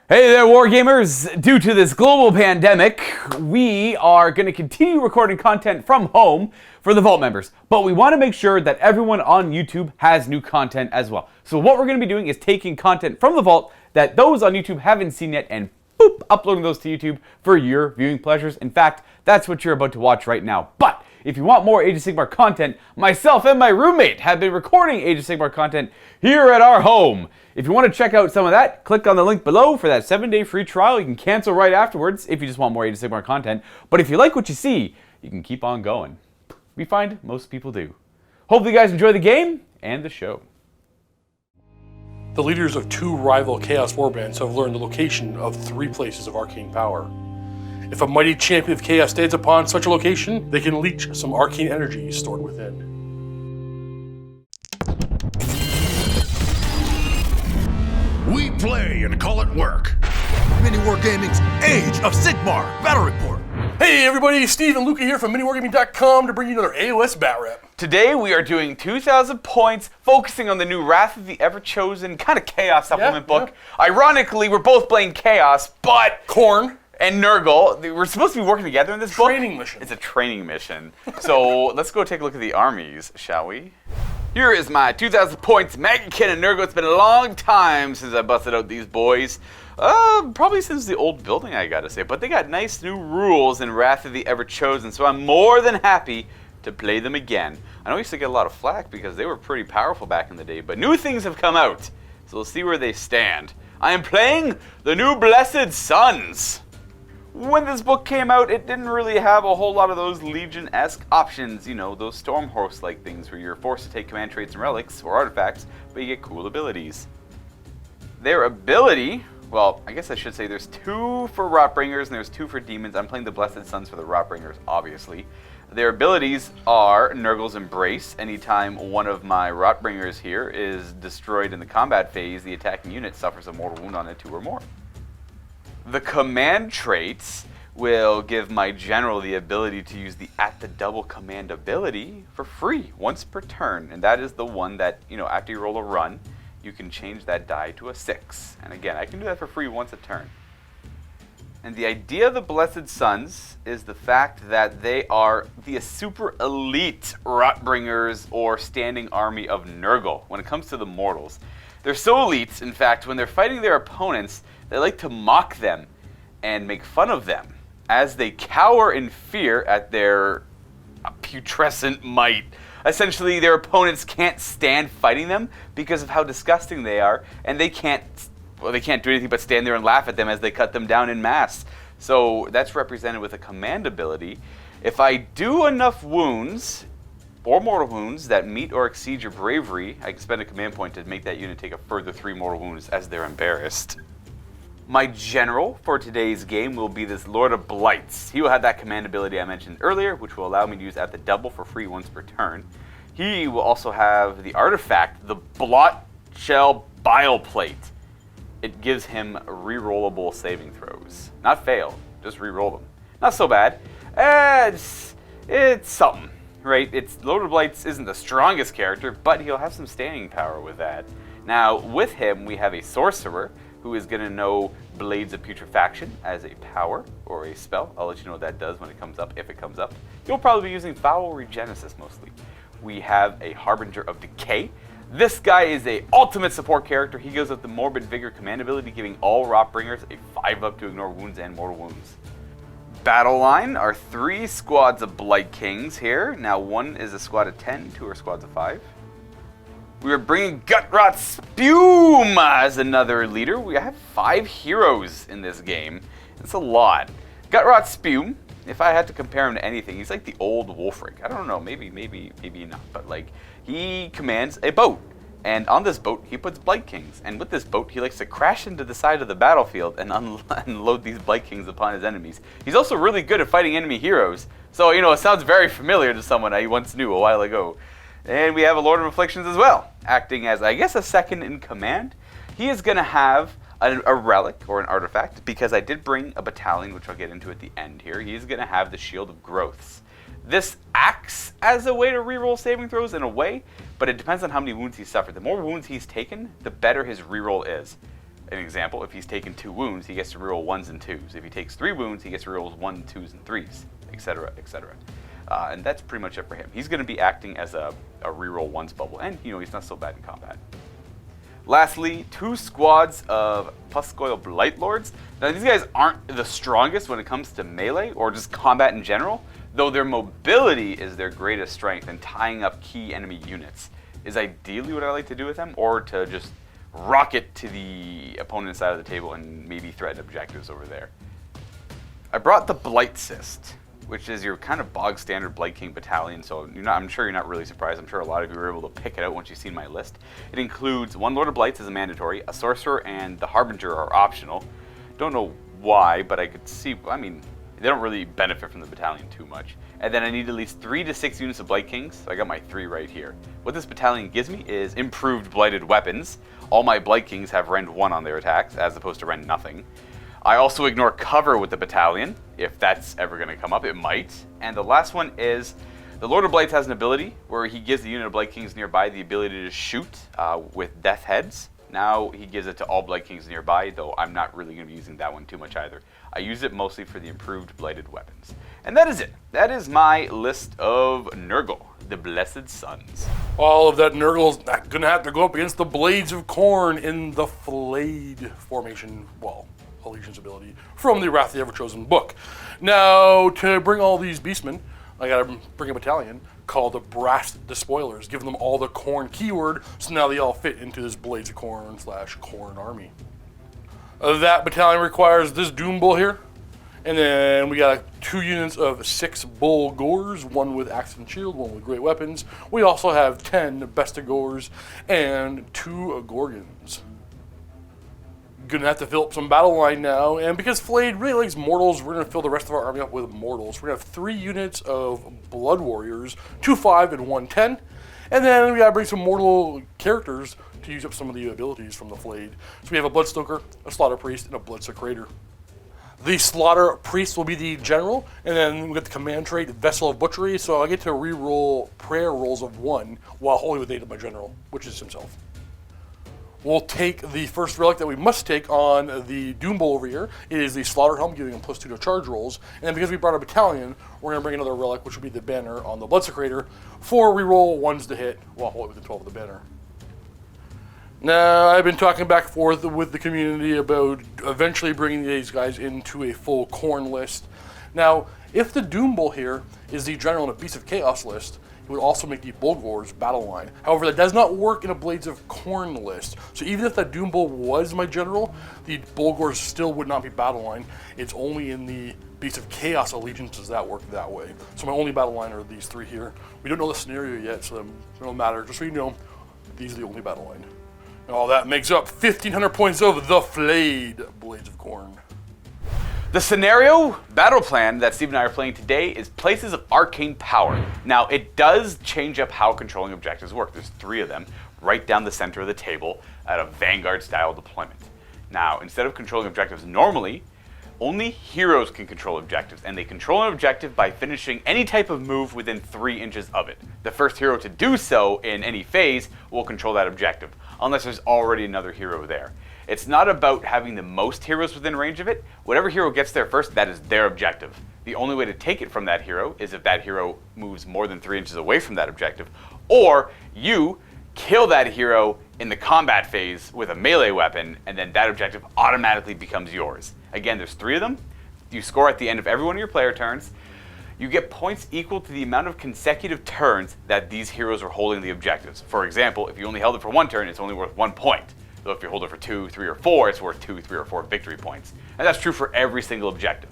Hey there, Wargamers! Due to this global pandemic, we are going to continue recording content from home for the Vault members, but we want to make sure that everyone on YouTube has new content as well. So what we're going to be doing is taking content from the Vault that those on YouTube haven't seen yet and boop, uploading those to YouTube for your viewing pleasures. In fact, that's what you're about to watch right now. But if you want more Age of Sigmar content, myself and my roommate have been recording Age of Sigmar content here at our home. If you want to check out some of that, click on the link below for that 7-day free trial. You can cancel right afterwards if you just want more Age of Sigmar content. But if you like what you see, you can keep on going. We find most people do. Hopefully you guys enjoy the game and the show. The leaders of two rival Chaos warbands have learned the location of 3 places of arcane power. If a mighty champion of Chaos stands upon such a location, they can leech some arcane energy stored within. We play and call it work. MiniWarGaming's Age of Sigmar Battle Report. Hey everybody, Steve and Luka here from MiniWarGaming.com to bring you another AOS Bat Rep. Today we are doing 2,000 points, focusing on the new Wrath of the Ever-Chosen kind of Chaos supplement book. Yeah. Ironically, we're both playing Chaos, but Khorne and NURGLE, we're supposed to be working together in this book. Training mission. It's a training mission. So let's go take a look at the armies, shall we? Here is my 2,000 points, Maggotkin and NURGLE. It's been a long time since I busted out these boys. Probably since the old building, I gotta say. But they got nice new rules in Wrath of the Ever-Chosen, so I'm more than happy to play them again. I know I used to get a lot of flack because they were pretty powerful back in the day, but new things have come out, so we'll see where they stand. I am playing the new Blessed Sons. When this book came out, it didn't really have a whole lot of those Legion-esque options, you know, those Stormhost-like things where you're forced to take command traits and relics or artifacts, but you get cool abilities. Their ability, well, I guess I should say there's 2 for Rotbringers and there's 2 for Demons. I'm playing the Blessed Sons for the Rotbringers, obviously. Their abilities are NURGLE's Embrace. Anytime one of my Rotbringers here is destroyed in the combat phase, the attacking unit suffers a mortal wound on it 2 or more. The command traits will give my general the ability to use the @double command ability for free once per turn. And that is the one that, you know, after you roll a run, you can change that die to a 6. And again, I can do that for free once a turn. And the idea of the Blessed Sons is the fact that they are the super elite Rotbringers or standing army of NURGLE when it comes to the mortals. They're so elite, in fact, when they're fighting their opponents, they like to mock them and make fun of them as they cower in fear at their putrescent might. Essentially, their opponents can't stand fighting them because of how disgusting they are, and they can't do anything but stand there and laugh at them as they cut them down in mass. So that's represented with a command ability. If I do enough wounds, or mortal wounds, that meet or exceed your bravery, I can spend a command point to make that unit take a further 3 mortal wounds as they're embarrassed. My general for today's game will be this Lord of Blights. He will have that command ability I mentioned earlier, which will allow me to use @double for free once per turn. He will also have the artifact, the Blot Shell Bile Plate. It gives him rerollable saving throws. Not fail, just reroll them. Not so bad. It's something, right? Lord of Blights isn't the strongest character, but he'll have some staying power with that. Now, with him, we have a Sorcerer, who is going to know Blades of Putrefaction as a power or a spell. I'll let you know what that does when it comes up, if it comes up. You'll probably be using Foul Regenesis mostly. We have a Harbinger of Decay. This guy is a ultimate support character. He goes with the Morbid Vigor command ability, giving all Rotbringers a 5+ to ignore wounds and mortal wounds. Battle line are 3 squads of Blight Kings here. Now 1 is a squad of 10, 2 are squads of 5. We are bringing Gutrot Spume as another leader. We have 5 heroes in this game. It's a lot. Gutrot Spume, if I had to compare him to anything, he's like the old Wolfric. I don't know, maybe not, but like he commands a boat. And on this boat, he puts Blight Kings. And with this boat, he likes to crash into the side of the battlefield and unload these Blight Kings upon his enemies. He's also really good at fighting enemy heroes. So, you know, it sounds very familiar to someone I once knew a while ago. And we have a Lord of Afflictions as well, acting as, I guess, a second in command. He is going to have a relic or an artifact, because I did bring a battalion, which I'll get into at the end here. He's going to have the Shield of Growths. This acts as a way to reroll saving throws in a way, but it depends on how many wounds he's suffered. The more wounds he's taken, the better his reroll is. an example, if he's taken 2 wounds, he gets to reroll 1s and 2s. If he takes 3 wounds, he gets to reroll 1, 2s, and 3s, etc., etc. And that's pretty much it for him. He's going to be acting as a reroll 1s bubble, and he's not so bad in combat. Lastly, 2 squads of Puscoil Blight Lords. Now these guys aren't the strongest when it comes to melee or just combat in general, though their mobility is their greatest strength, and tying up key enemy units is ideally what I like to do with them, or to just rocket to the opponent's side of the table and maybe threaten objectives over there. I brought the Blight CYST, which is your kind of bog standard Blight King battalion, so I'm sure you're not really surprised. I'm sure a lot of you were able to pick it out once you've seen my list. It includes 1 Lord of Blights as a mandatory, a Sorcerer, and the Harbinger are optional. Don't know why, but I could see, they don't really benefit from the battalion too much. And then I need at least 3 to 6 units of Blight Kings, so I got my 3 right here. What this battalion gives me is improved Blighted weapons. All my Blight Kings have rend 1 on their attacks, as opposed to rend nothing. I also ignore cover with the battalion. If that's ever going to come up, it might. And the last one is, the Lord of Blights has an ability where he gives the unit of Blight Kings nearby the ability to shoot with death heads. Now he gives it to all Blight Kings nearby, though I'm not really going to be using that one too much either. I use it mostly for the improved Blighted weapons. And that is it. That is my list of NURGLE, the Blessed Sons. All of that NURGLE's going to have to go up against the Blades of Khorne in the Flayed formation, allegiance ability from the Wrath of the Ever-Chosen book. Now, to bring all these beastmen, I gotta bring a battalion called the Brass Despoilers, giving them all the Khorne keyword, so now they all fit into this Blades of Khorne / Khorne army. That battalion requires this Doom Bull here, and then we got 2 units of 6 Bull Gores, 1 with Axe and Shield, 1 with Great Weapons. We also have 10 Besta Gores and 2 Gorgons. Gonna have to fill up some battle line now, and because Flayed really likes mortals, we're gonna fill the rest of our army up with mortals. We're gonna have 3 units of Blood Warriors, 2 5 and 1 10, and then we gotta bring some mortal characters to use up some of the abilities from the Flayed. So we have a Bloodstoker, a Slaughter Priest, and a Bloodsecrator. The Slaughter Priest will be the general, and then we got the command trait, Vessel of Butchery, so I get to re-roll prayer rolls of 1 while holding with aid of my general, which is himself. We'll take the first relic that we must take on the Doom Bull over here. It is the Slaughter Helm, giving him +2 to charge rolls. And then because we brought a battalion, we're going to bring another relic, which will be the Banner on the Bloodsecrator, for reroll 1s to hit while holding with the 12 of the Banner. Now, I've been talking back and forth with the community about eventually bringing these guys into a full Khorne list. Now, if the Doom Bull here is the general in a Beast of Chaos list, it would also make the Bulgors battle line. However, that does not work in a Blades of Khorne list. So even if that Doom Bull was my general, the Bulgors still would not be battle line. It's only in the Beast of Chaos allegiance does that work that way. So my only battle line are these 3 here. We don't know the scenario yet, so it don't matter. Just so you know, these are the only battle line. And all that makes up 1,500 points of the Flayed Blades of Khorne. The scenario battle plan that Steve and I are playing today is Places of Arcane Power. Now, it does change up how controlling objectives work. There's 3 of them right down the center of the table at a Vanguard-style deployment. Now, instead of controlling objectives normally, only heroes can control objectives, and they control an objective by finishing any type of move within 3 inches of it. The first hero to do so in any phase will control that objective, unless there's already another hero there. It's not about having the most heroes within range of it. Whatever hero gets there first, that is their objective. The only way to take it from that hero is if that hero moves more than 3 inches away from that objective, or you kill that hero in the combat phase with a melee weapon, and then that objective automatically becomes yours. Again, there's 3 of them. You score at the end of every one of your player turns. You get points equal to the amount of consecutive turns that these heroes are holding the objectives. For example, if you only held it for 1 turn, it's only worth 1 point. So if you hold it for 2, 3, or 4, it's worth 2, 3, or 4 victory points. And that's true for every single objective.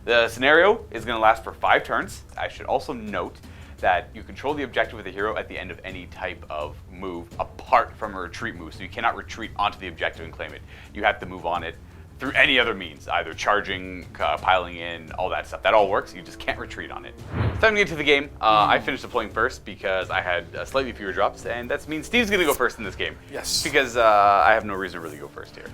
The scenario is going to last for 5 turns. I should also note that you control the objective with a hero at the end of any type of move, apart from a retreat move. So you cannot retreat onto the objective and claim it. You have to move on it through any other means, either charging, piling in, all that stuff. That all works, you just can't retreat on it. It's time to get to the game. I finished deploying first because I had slightly fewer drops, and that means Steve's gonna go first in this game. Yes. Because I have no reason to really go first here.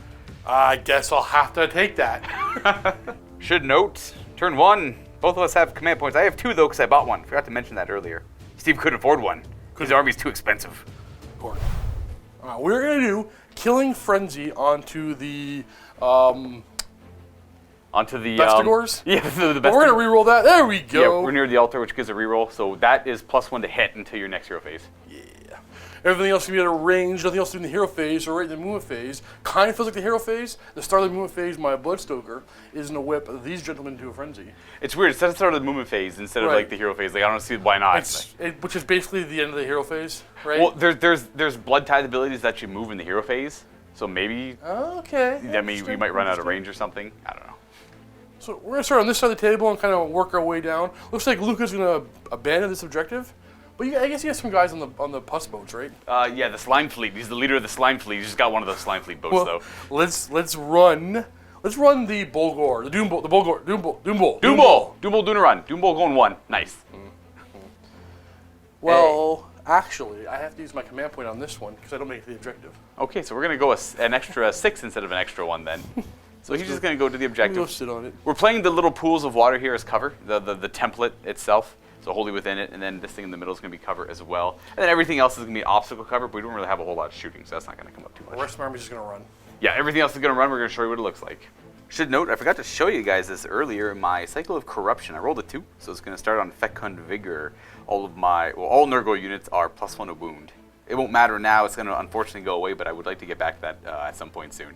I guess I'll have to take that. Should note, turn 1, both of us have command points. I have 2 though, because I bought 1. Forgot to mention that earlier. Steve couldn't afford 1. His army's too expensive. What we're gonna do Killing Frenzy onto the Bestigors? Yeah, the But we're going to reroll that. There we go. Yeah, we're near the altar, which gives a reroll. So that is +1 to hit until your next hero phase. Yeah. Everything else can be at a range. Nothing else in the hero phase or right in the movement phase. Kind of feels like the hero phase. The start of the movement phase, my Bloodstoker is going to whip these gentlemen into a frenzy. It's weird. It's at the start of the movement phase instead of like the hero phase. Like I don't see why not. Which is basically the end of the hero phase, right? Well, there's blood tithe abilities that you move in the hero phase. So maybe. Okay. That means we might run out of range or something. I don't know. So we're going to start on this side of the table and kind of work our way down. Looks like Luka's going to abandon this objective. But I guess he has some guys on the pus boats, right? Yeah, the slime fleet. He's the leader of the slime fleet. He's just got one of those slime fleet boats, though. Let's run the Bulgor, the Doom Bolt, the Bulgor, Doom Bolt. Doom Bolt doing a run. Doom Bolt going 1. Nice. Well, actually, I have to use my command point on this one because I don't make it the objective. Okay, so we're gonna go an extra 6 instead of an extra 1 then. So he's just gonna go to the objective. Go sit on it. We're playing the little pools of water here as cover, the template itself. So wholly within it, and then this thing in the middle is going to be cover as well. And then everything else is going to be obstacle cover, but we don't really have a whole lot of shooting, so that's not going to come up too much. The rest of my army's just going to run. Yeah, everything else is going to run. We're going to show you what it looks like. Should note, I forgot to show you guys this earlier, my Cycle of Corruption. I rolled a 2, so it's going to start on Fecund Vigor. All NURGLE units are +1 to wound. It won't matter now, it's going to unfortunately go away, but I would like to get back to that at some point soon.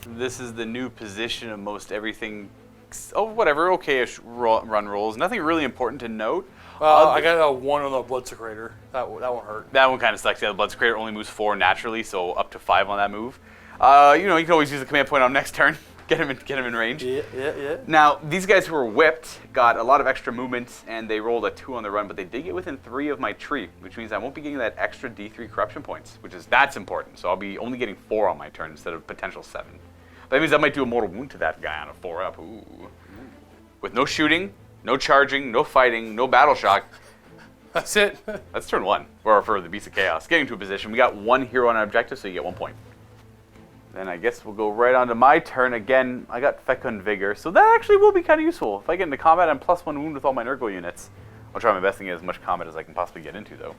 This is the new position of most everything. Oh, whatever, okay-ish run rolls. Nothing really important to note. I got a 1 on the Blood Secretor. That won't hurt. That one kind of sucks. Yeah, the Blood Secretor only moves 4 naturally, so up to 5 on that move. You can always use the command point on next turn. Get him in range. Yeah. Now, these guys who were whipped got a lot of extra movement, and they rolled a 2 on the run, but they did get within 3 of my tree, which means I won't be getting that extra D3 corruption points, that's important. So I'll be only getting 4 on my turn instead of potential 7. That means I might do a mortal wound to that guy on a 4-up. Ooh. With no shooting, no charging, no fighting, no battle shock. That's it. That's turn 1 for the Beast of Chaos. Getting to a position. We got 1 hero on our objective, so you get 1 point. Then I guess we'll go right on to my turn. Again, I got Fecund Vigor, so that actually will be kind of useful. If I get into combat, I'm +1 wound with all my NURGLE units. I'll try my best to get as much combat as I can possibly get into, though.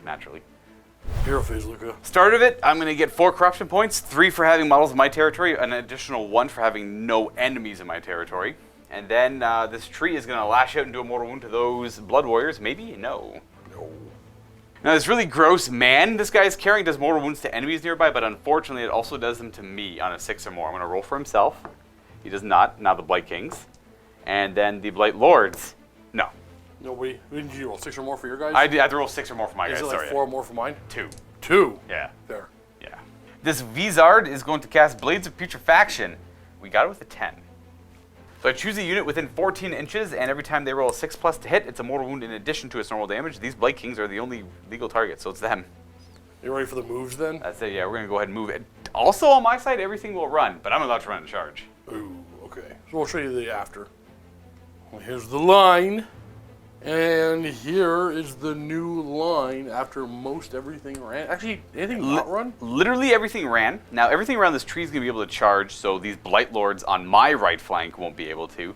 Naturally. Hero phase, Luka. Start of it, I'm going to get 4 corruption points, 3 for having models in my territory, an additional 1 for having no enemies in my territory. And then this tree is going to lash out and do a mortal wound to those blood warriors. Maybe? No. Now this really gross man this guy is carrying does mortal wounds to enemies nearby, but unfortunately it also does them to me on a 6 or more. I'm going to roll for himself. He does not. Now the Blight Kings. And then the Blight Lords. No. No, wait. Did you roll 6 or more for your guys? I have to roll 6 or more for my guys. Is it like 4 or more for mine? 2. 2? Yeah. Fair. Yeah. This Vizard is going to cast Blades of Putrefaction. We got it with a 10. So I choose a unit within 14 inches, and every time they roll a 6+ to hit, it's a mortal wound in addition to its normal damage. These Blight Kings are the only legal target, so it's them. You ready for the moves then? That's it, yeah, we're going to go ahead and move it. Also on my side, everything will run, but I'm allowed to run and charge. Ooh, okay. So we'll show you the after. Well, here's the line. And here is the new line after most everything ran. Actually, anything not run? Literally everything ran. Now, everything around this tree is going to be able to charge, so these Blight Lords on my right flank won't be able to.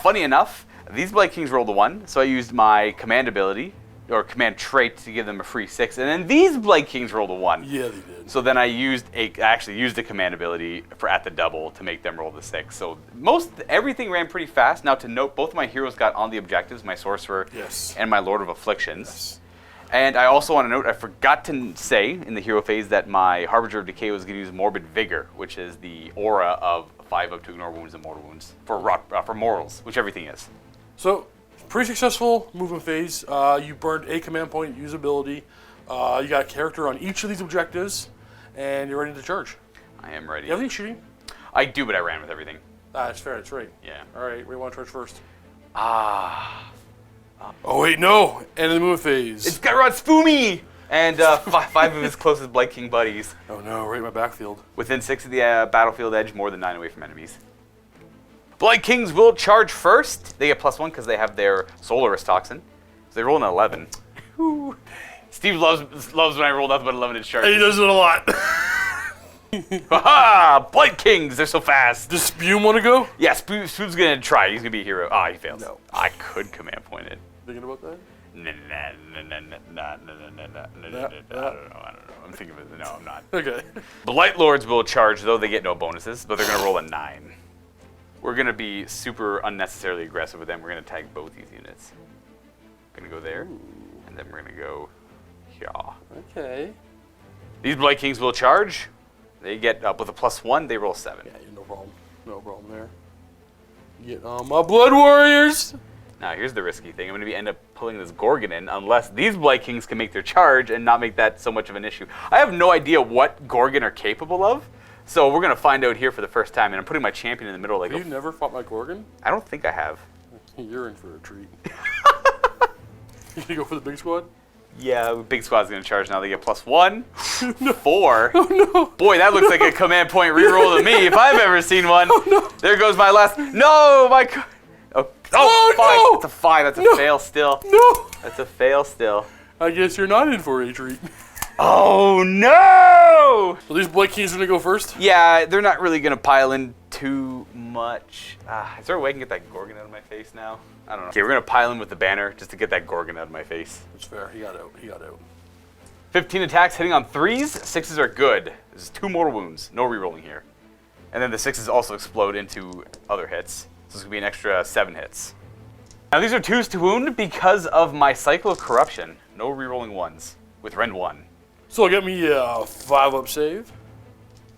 Funny enough, these Blight Kings rolled a 1, so I used my command ability, or command trait, to give them a free 6. And then these Blight Kings rolled a 1. Yeah, they did. So then I actually used a command ability at the double to make them roll the 6. So everything ran pretty fast. Now to note, both of my heroes got on the objectives, my Sorcerer and my Lord of Afflictions. Yes. And I also want to note, I forgot to say in the hero phase that my Harbinger of Decay was going to use Morbid Vigor, which is the aura of 5 up to ignore wounds and mortal wounds for morals, which everything is. So, pretty successful movement phase. You burned a command point usability. You got a character on each of these objectives, and you're ready to charge. I am ready. You have any shooting? I do, but I ran with everything. That's fair, that's right. Yeah. All right, where do you want to charge first? Oh, wait, no! End of the movement phase. It's Gyrod Spoomy! And 5 of his closest Blight King buddies. Oh no, right in my backfield. Within 6 of the battlefield edge, more than 9 away from enemies. Blight Kings will charge first. They get +1 because they have their Solarist Toxin. So they roll an 11. Ooh. Steve loves when I roll nothing but 11 inch charges. He does it a lot. Haha! Blight Kings, they're so fast. Does Spume want to go? Yeah, Spume's gonna try. He's gonna be a hero. Ah, he fails. No. I could command point it. Thinking about that? I don't know. I'm thinking of it. No, I'm not. Okay. Blight Lords will charge, though. They get no bonuses, but they're going to roll a 9. We're going to be super unnecessarily aggressive with them. We're going to tag both these units. We're going to go there, and then we're going to go here. Okay. These Blight Kings will charge. They get up with a +1. They roll 7. Yeah, no problem. No problem there. Get my Blood Warriors. Now, here's the risky thing. I'm going to end up pulling this Gorgon in unless these Blight Kings can make their charge and not make that so much of an issue. I have no idea what Gorgon are capable of, so we're going to find out here for the first time, and I'm putting my champion in the middle. Like, You've never fought my Gorgon? I don't think I have. You're in for a treat. You go for the big squad? Yeah, big squad's going to charge now. They get +1. No. 4. Oh, no. Boy, that looks like a command point reroll to me if I've ever seen one. Oh, no. There goes my last. No, my. Oh, 5. No. That's a 5. That's a fail still. No. That's a fail still. I guess you're not in for a treat. Oh, no! So these Blight Kings are going to go first? Yeah, they're not really going to pile in too much. Is there a way I can get that Gorgon out of my face now? I don't know. Okay, we're going to pile in with the banner just to get that Gorgon out of my face. That's fair. He got out. He got out. 15 attacks hitting on 3s. 6s are good. There's 2 mortal wounds. No rerolling here. And then the 6s also explode into other hits. So it's going to be an extra 7 hits. Now these are 2s to wound because of my Cycle of Corruption. No rerolling 1s with Rend 1. So get me a 5-up save.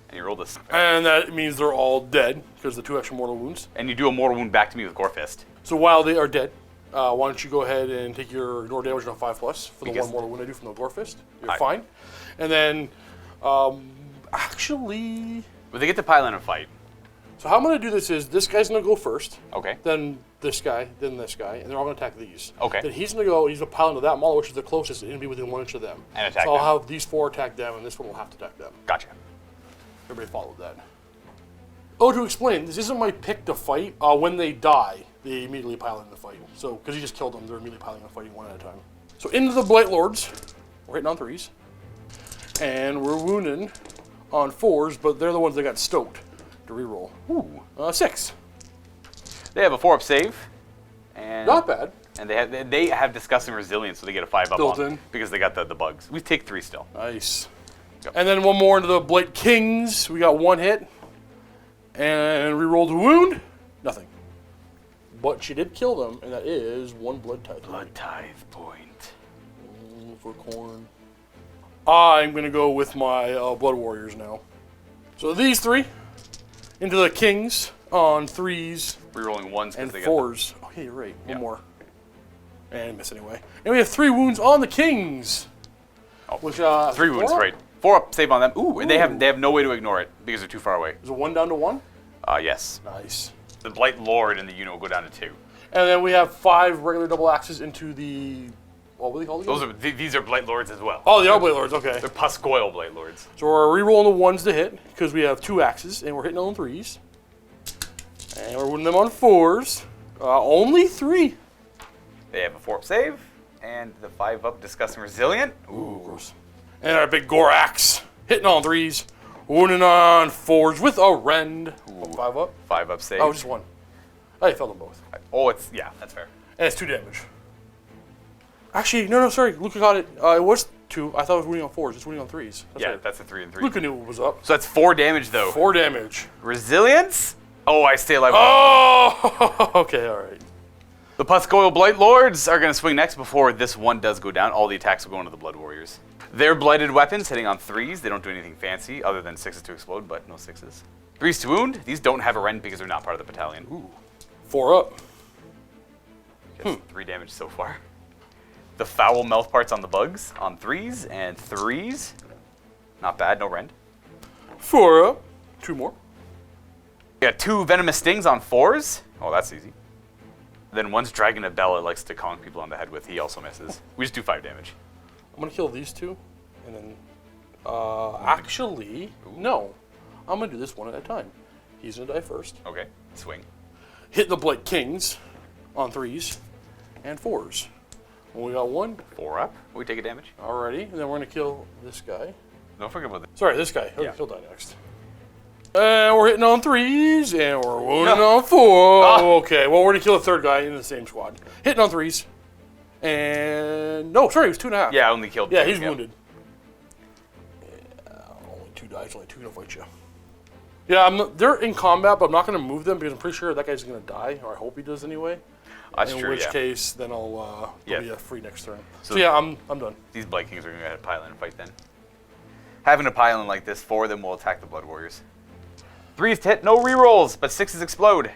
And you roll this. And that means they're all dead because of the 2 extra mortal wounds. And you do a mortal wound back to me with Gore Fist. So while they are dead, why don't you go ahead and take your ignore damage on 5+ for the 1 mortal wound I do from the Gore Fist. You're fine. And then, actually... But they get to pile in and fight. So how I'm going to do this is, this guy's going to go first. Okay. Then this guy, then this guy, and they're all going to attack these. Okay. Then he's going to pile into that model, which is the closest, and it'll be within 1 inch of them. And attack so them. I'll have these 4 attack them, and this one will have to attack them. Gotcha. Everybody followed that. Oh, to explain, this isn't my pick to fight. When they die, they immediately pile into the fight. So, because he just killed them, they're immediately piling in fighting 1 at a time. So into the Blight Lords. We're hitting on 3s. And we're wounding on 4s, but they're the ones that got stoked to reroll. Ooh. 6. They have a 4-up save. And Not bad. And they have disgusting resilience, so they get a 5-up Built on in. because they got the bugs. We take 3 still. Nice. Yep. And then one more into the Blight Kings. We got 1 hit. And rerolled a wound. Nothing. But she did kill them, and that is 1 blood tithe. Blood tithe point. For Khorne. I'm going to go with my Blood Warriors now. So these 3 into the Kings on 3s Rerolling 1s and because they 4s. Oh, yeah, you're right. One more. And miss anyway. And we have 3 wounds on the Kings. Oh, Which, 3 wounds, right. 4-up save on them. Ooh, and they have no way to ignore it because they're too far away. Is it 1 down to 1? Yes. Nice. The Blight Lord and the unit will go down to 2. And then we have 5 regular double axes into the... What were they called again? These are Blight Lords as well. Oh, they are Blight Lords, okay. They're Puscoil Blight Lords. So we're re-rolling the 1s to hit, because we have 2 axes, and we're hitting on 3s. And we're winning them on 4s. Only 3. They have a 4-up save, and the 5-up Disgusting Resilient. Ooh. Gross. And our big Gore Axe, hitting on 3s, winning on 4s with a rend. 5-up? 5-up save. Oh, just 1. I felt them both. Oh, yeah, that's fair. And it's 2 damage. Actually, no, sorry. Luka got it. It was 2. I thought it was winning on 4s. It's winning on 3s. That's Yeah, right. that's a 3 and 3. Luka knew what was up. So that's 4 damage, though. 4 damage. Resilience? Oh, I stay alive. Oh, okay, all right. The Puscoil Blight Lords are going to swing next before this one does go down. All the attacks will go into the Blood Warriors. They're blighted weapons hitting on 3s. They don't do anything fancy other than 6s to explode, but no 6s. 3s to wound. These don't have a rend because they're not part of the battalion. Ooh. 4 up. 3 damage so far. The foul mouth parts on the bugs on 3s and 3s. Not bad, no rend. 4 up. 2 more. We got 2 venomous stings on 4s. Oh, that's easy. Then one's Dragon of Bella likes to conk people on the head with. He also misses. We just do 5 damage. I'm gonna kill these 2, and then actually no, I'm gonna do this 1 at a time. He's gonna die first. Okay, swing. Hit the Blight Kings on 3s and 4s. Well, we got 1 4 up. We take a damage. already, and then we're gonna kill this guy. Don't forget about that. Sorry, this guy. Yeah. He'll die next. And we're hitting on 3s, and we're wounding on 4. Okay, well, we're gonna kill a 3rd guy in the same squad. Hitting on 3s. And no, sorry, it was 2.5. Yeah, I only killed 2. Yeah, he's wounded. die. It's only 2 gonna fight you. Yeah, they're in combat, but I'm not gonna move them because I'm pretty sure that guy's gonna die, or I hope he does anyway. That's in true, which case, then I'll be free next turn. So yeah, I'm done. These Blight Kings are gonna pile in and fight then. Having a pile in like this, 4 of them will attack the Blood Warriors. 3s to hit, no rerolls, but 6s explode.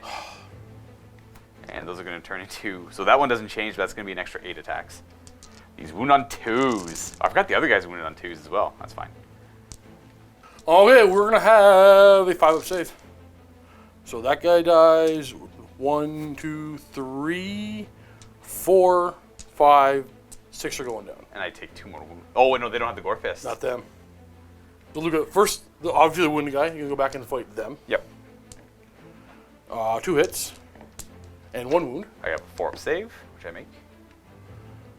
And those are gonna turn into, so that one doesn't change, but that's gonna be an extra 8 attacks. These wound on 2s. I forgot the other guys wounded on 2s as well. That's fine. Okay, we're gonna have a 5-up save. So that guy dies. 1, 2, 3, 4, 5, 6 are going down. And I take 2 more wounds. Oh, wait, no, they don't have the Gore Fist. Not them. The Luka, first, obviously the wounded guy, you can go back and fight them. Yep. 2 hits. And 1 wound. I got a 4-up save, which I make.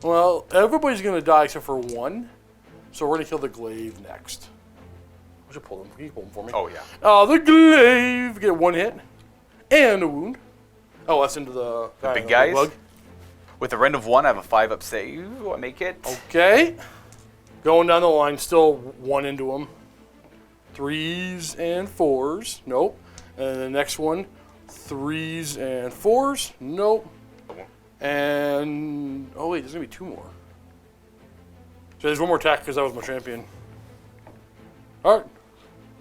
Well, everybody's gonna die except for 1. So we're gonna kill the glaive next. I should pull them. Can you pull them for me? Oh, yeah. The glaive! Get 1 hit. And a wound. Oh, that's into the big guys? Bug. With a rend of 1, I have a 5-up save. I make it. Okay. Going down the line, still 1 into them. 3s and 4s. Nope. And then the next one, 3s and 4s. Nope. And, oh wait, there's going to be 2 more. So there's 1 more attack because that was my champion. All right.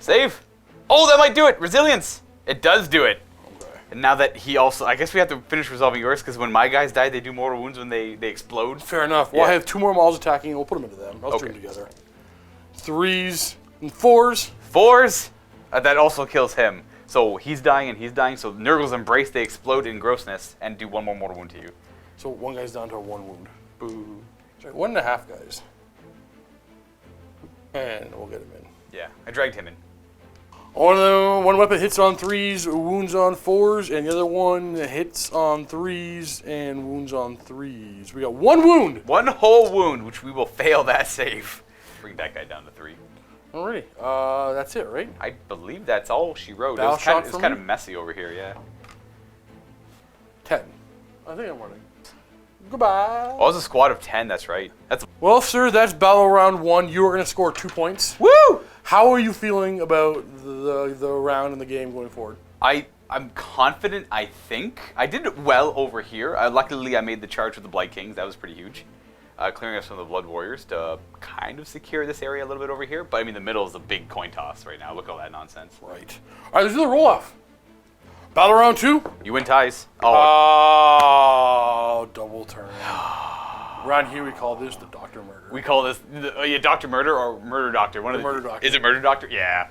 Save. Oh, that might do it. Resilience. It does do it. Okay. And now that he also, I guess we have to finish resolving yours because when my guys die, they do mortal wounds when they explode. Fair enough. Well, I have 2 more models attacking, and we'll put them into them. I'll string them together. 3s and 4s. 4s. That also kills him. So he's dying and he's dying. So Nurgle's embrace, they explode in grossness and do 1 more mortal wound to you. So 1 guy's down to 1 wound. Boo. Sorry, 1.5 guys. And we'll get him in. Yeah, I dragged him in. One weapon hits on 3s, wounds on 4s, and the other one hits on 3s and wounds on 3s. We got 1 wound! 1 whole wound, which we will fail that save. Bring that guy down to 3. Alrighty, that's it, right? I believe that's all she wrote. Battle It was kind of messy over here, yeah. 10. I think I'm running. Goodbye. Oh, it was a squad of 10, that's right. Well, sir, that's battle round 1. You are going to score 2 points. Woo! How are you feeling about the round and the game going forward? I'm confident, I think. I did it well over here. Luckily, I made the charge with the Blight Kings. That was pretty huge. Clearing up some of the Blood Warriors to kind of secure this area a little bit over here. But, I mean, the middle is a big coin toss right now. Look at all that nonsense. Right. All right, let's do the roll-off. Battle round 2. You win ties. Oh, double turn. Around here, we call this the Dr. Murder. We call this Dr. Murder or Murder Doctor. One of the Murder Doctor. Is it Murder Doctor? Yeah.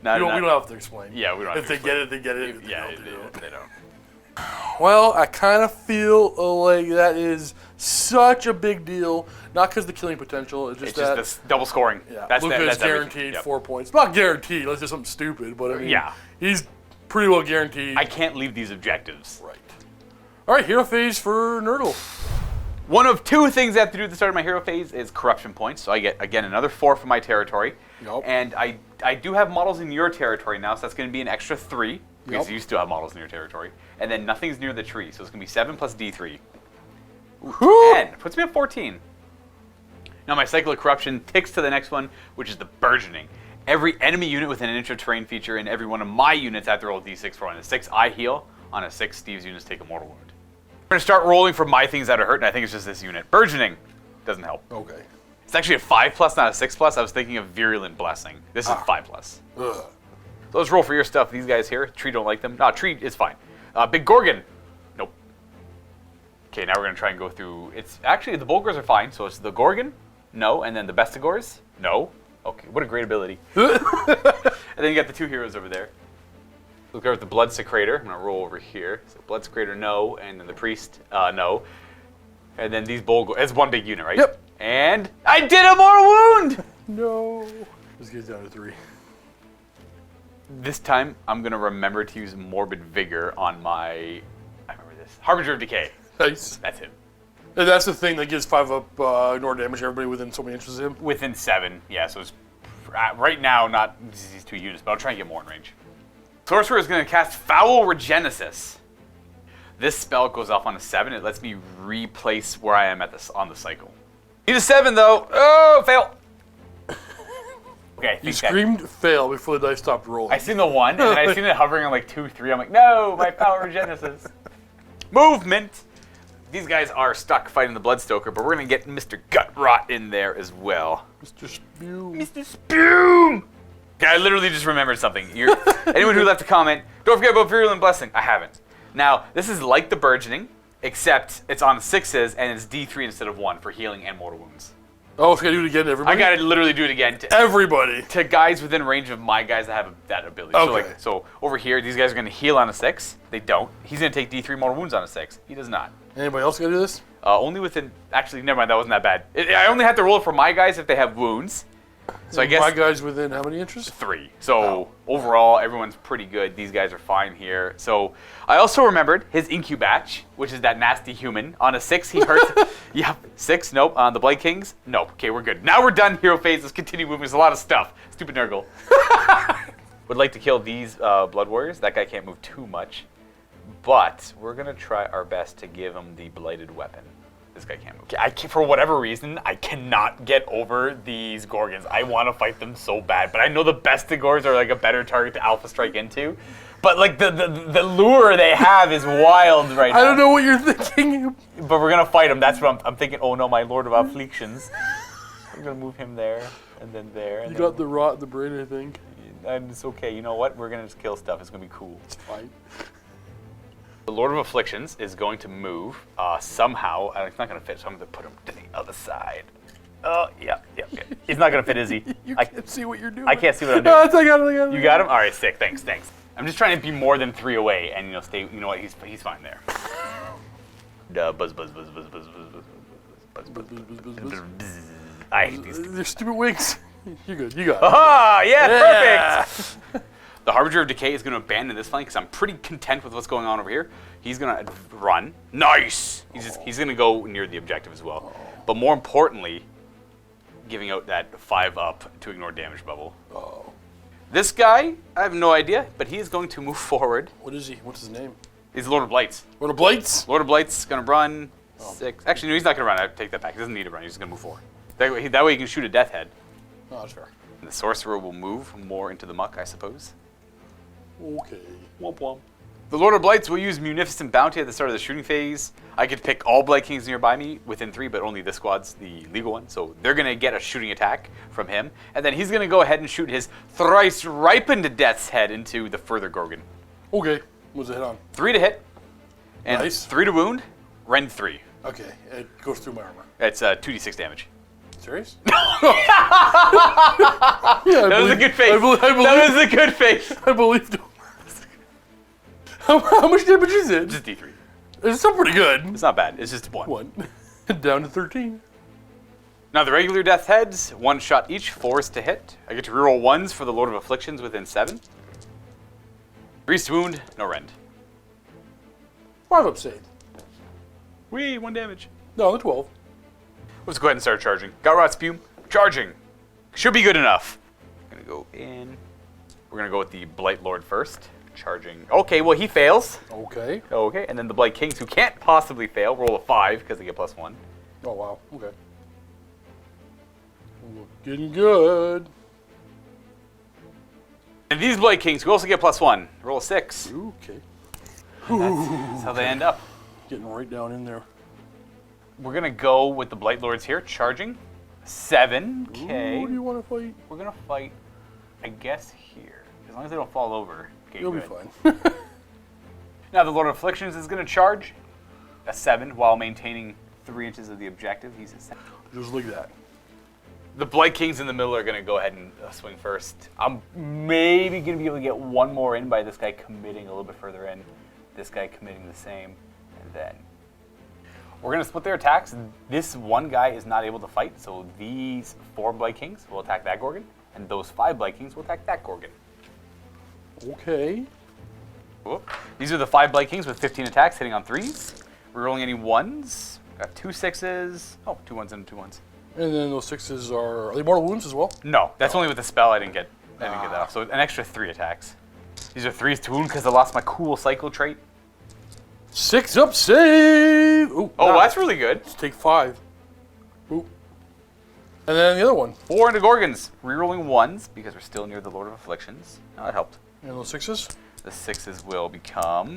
No, we don't have to explain. Yeah, we don't have if to explain. If they get it, they get it. Yeah, they don't. Well, I kind of feel like that is such a big deal. Not because of the killing potential. It's just this double scoring. Yeah, that's Luka is guaranteed 4 points. Not guaranteed. Let's do something stupid, but I mean, he's pretty well guaranteed. I can't leave these objectives. Right. All right, hero phase for NURGLE. One of 2 things I have to do at the start of my hero phase is corruption points. So I get, again, another 4 from my territory. Yep. And I do have models in your territory now, so that's going to be an extra 3. Because you still have models in your territory. And then nothing's near the tree, so it's going to be 7 plus D3. Ooh, 10. Puts me at 14. Now my cycle of corruption ticks to the next one, which is the burgeoning. Every enemy unit with an intra-terrain feature in every one of my units have to roll a D6 for. On a 6, I heal. On a 6, Steve's units take a mortal wound. I'm going to start rolling for my things that are hurt, and I think it's just this unit. Burgeoning doesn't help. Okay. It's actually a 5 plus, not a 6 plus. I was thinking of Virulent Blessing. This is 5 plus. Ugh. So let's roll for your stuff. These guys here. Tree don't like them. No, Tree is fine. Big Gorgon. Nope. Okay, now we're going to try and go through. It's actually, the Bulgars are fine. So it's the Gorgon. No. And then the Bestigors. No. Okay, what a great ability. And then you got the 2 heroes over there. Look over at the Blood Secrator. I'm going to roll over here. So Blood Secrator, no. And then the Priest, no. And then these Bulgars. It's 1 big unit, right? Yep. And I did a mortal wound! No. This gets down to 3. This time, I'm going to remember to use Morbid Vigor on my... I remember this. Harbinger of Decay. Nice. That's him. And that's the thing that gives 5-up ignore damage to everybody within so many inches of him? Within 7, yeah. So it's right now not these 2 units, but I'll try and get more in range. Sorcerer is going to cast Foul Regenesis. This spell goes off on a 7. It lets me replace where I am on the cycle. Need a 7, though. Oh, fail. Okay, I You think that, screamed fail before the dice stopped rolling. I seen the 1, and then I seen it hovering on like 2, 3. I'm like, no, my power genesis. Movement. These guys are stuck fighting the Bloodstoker, but we're gonna get Mr. Gutrot in there as well. Mr. Spume. Mr. Spume! Okay, I literally just remembered something. Anyone who left a comment, don't forget about Virulent Blessing. I haven't. Now, this is like the Burgeoning, except it's on 6s and it's D3 instead of 1 for healing and mortal wounds. Oh, so I gotta do it again to everybody? I gotta literally do it again to everybody. To guys within range of my guys that have that ability. Okay. So over here, these guys are gonna heal on a 6. They don't. He's gonna take D3 mortal wounds on a 6. He does not. Anybody else gotta do this? Only within. Actually, never mind. That wasn't that bad. I only have to roll it for my guys if they have wounds. So I guess my guys within how many inches? 3. So overall, everyone's pretty good. These guys are fine here. So I also remembered his Incubatch, which is that nasty human. On a 6, he hurts. Yep. 6. Nope. On the Blight Kings. Nope. Okay, we're good. Now we're done. Hero phase. Let's continue moving. There's a lot of stuff. Stupid Nurgle. Would like to kill these Blood Warriors. That guy can't move too much. But we're gonna try our best to give him the blighted weapon. This guy can't move. For whatever reason, I cannot get over these Gorgons. I want to fight them so bad, but I know the Bestigors are like a better target to Alpha Strike into. But like the lure they have is wild right now. I don't know what you're thinking. But we're gonna fight him. That's what I'm thinking. Oh no, my Lord of Afflictions. We're gonna move him there and then there. And You then got the rot in the brain, I think. And it's okay. You know what? We're gonna just kill stuff. It's gonna be cool. It's fine. The Lord of Afflictions is going to move somehow. It's not going to fit, so I'm going to put him to the other side. Oh, yeah. He's not going to fit, is he? You can't see what you're doing. I can't see what I'm doing. I got it. You got him? All right, sick. Thanks. I'm just trying to be more than 3 away, and stay. You know what? He's fine there. Buzz. I hate these. They're stupid wings. You're good. You got it. Aha! Yeah, perfect. The Harbinger of Decay is going to abandon this flank because I'm pretty content with what's going on over here. He's going to run. Nice! He's going to go near the objective as well. But more importantly, giving out that 5-up to ignore damage bubble. This guy, I have no idea, but he is going to move forward. What is he? What's his name? He's Lord of Blights. Lord of Blights? Lord of Blights is going to run 6. Actually, no, he's not going to run. I take that back. He doesn't need to run. He's just going to move forward. That way he can shoot a Death Head. Oh, that's fair. And the Sorcerer will move more into the muck, I suppose. Okay. Womp womp. The Lord of Blights will use Munificent Bounty at the start of the shooting phase. I could pick all Blight Kings nearby me within 3, but only this squad's the legal one. So they're going to get a shooting attack from him. And then he's going to go ahead and shoot his thrice ripened Death's Head into the further Gorgon. Okay. What's the hit on? 3 to hit. And Nice. 3 to wound. Rend 3. Okay. It goes through my armor. It's 2d6 damage. Serious? That was a good face. That was a good face. I believed him. How much damage is it? Just D3. It's still pretty good. It's not bad. It's just 1. 1. Down to 13. Now the regular Death Heads, 1 shot each, 4s to hit. I get to reroll 1s for the Lord of Afflictions within 7. Priest wound, no rend. 5-up save. Whee, 1 damage. No, the 12. Let's go ahead and start charging. Gutrot Spume, charging. Should be good enough. Gonna go in. We're gonna go with the Blight Lord first. Charging. Okay, well he fails. Okay. Okay, and then the Blight Kings, who can't possibly fail, roll a 5 because they get +1. Oh, wow. Okay. Looking good. And these Blight Kings, who also get +1, roll a 6. Okay. That's how they end up. Getting right down in there. We're gonna go with the Blight Lords here, charging. 7. Okay. Who do you want to fight? We're gonna fight, I guess, here. As long as they don't fall over. Okay, You'll good. be fine. Now the Lord of Afflictions is gonna charge a 7 while maintaining 3 inches of the objective. He's at 7. Just like that. The Blight Kings in the middle are gonna go ahead and swing first. I'm maybe gonna be able to get 1 more in by this guy committing a little bit further in. This guy committing the same, and then we're gonna split their attacks. This one guy is not able to fight, so these 4 Blight Kings will attack that Gorgon, and those 5 Blight Kings will attack that Gorgon. Okay. Whoop. These are the 5 Blight Kings with 15 attacks, hitting on 3s. We're rolling any 1s. Got 2 6s. Oh, 2 1s and 2 1s. And then those 6s are they mortal wounds as well? No, that's only with the spell. I didn't get that off. So an extra 3 attacks. These are 3s to wound because I lost my cool cycle trait. 6-up save. Ooh, Oh, nice. that's really good. Let's take 5. Ooh. And then the other one. 4 into Gorgons. Rerolling 1s because we're still near the Lord of Afflictions. Oh, that helped. And those 6s. The 6s will become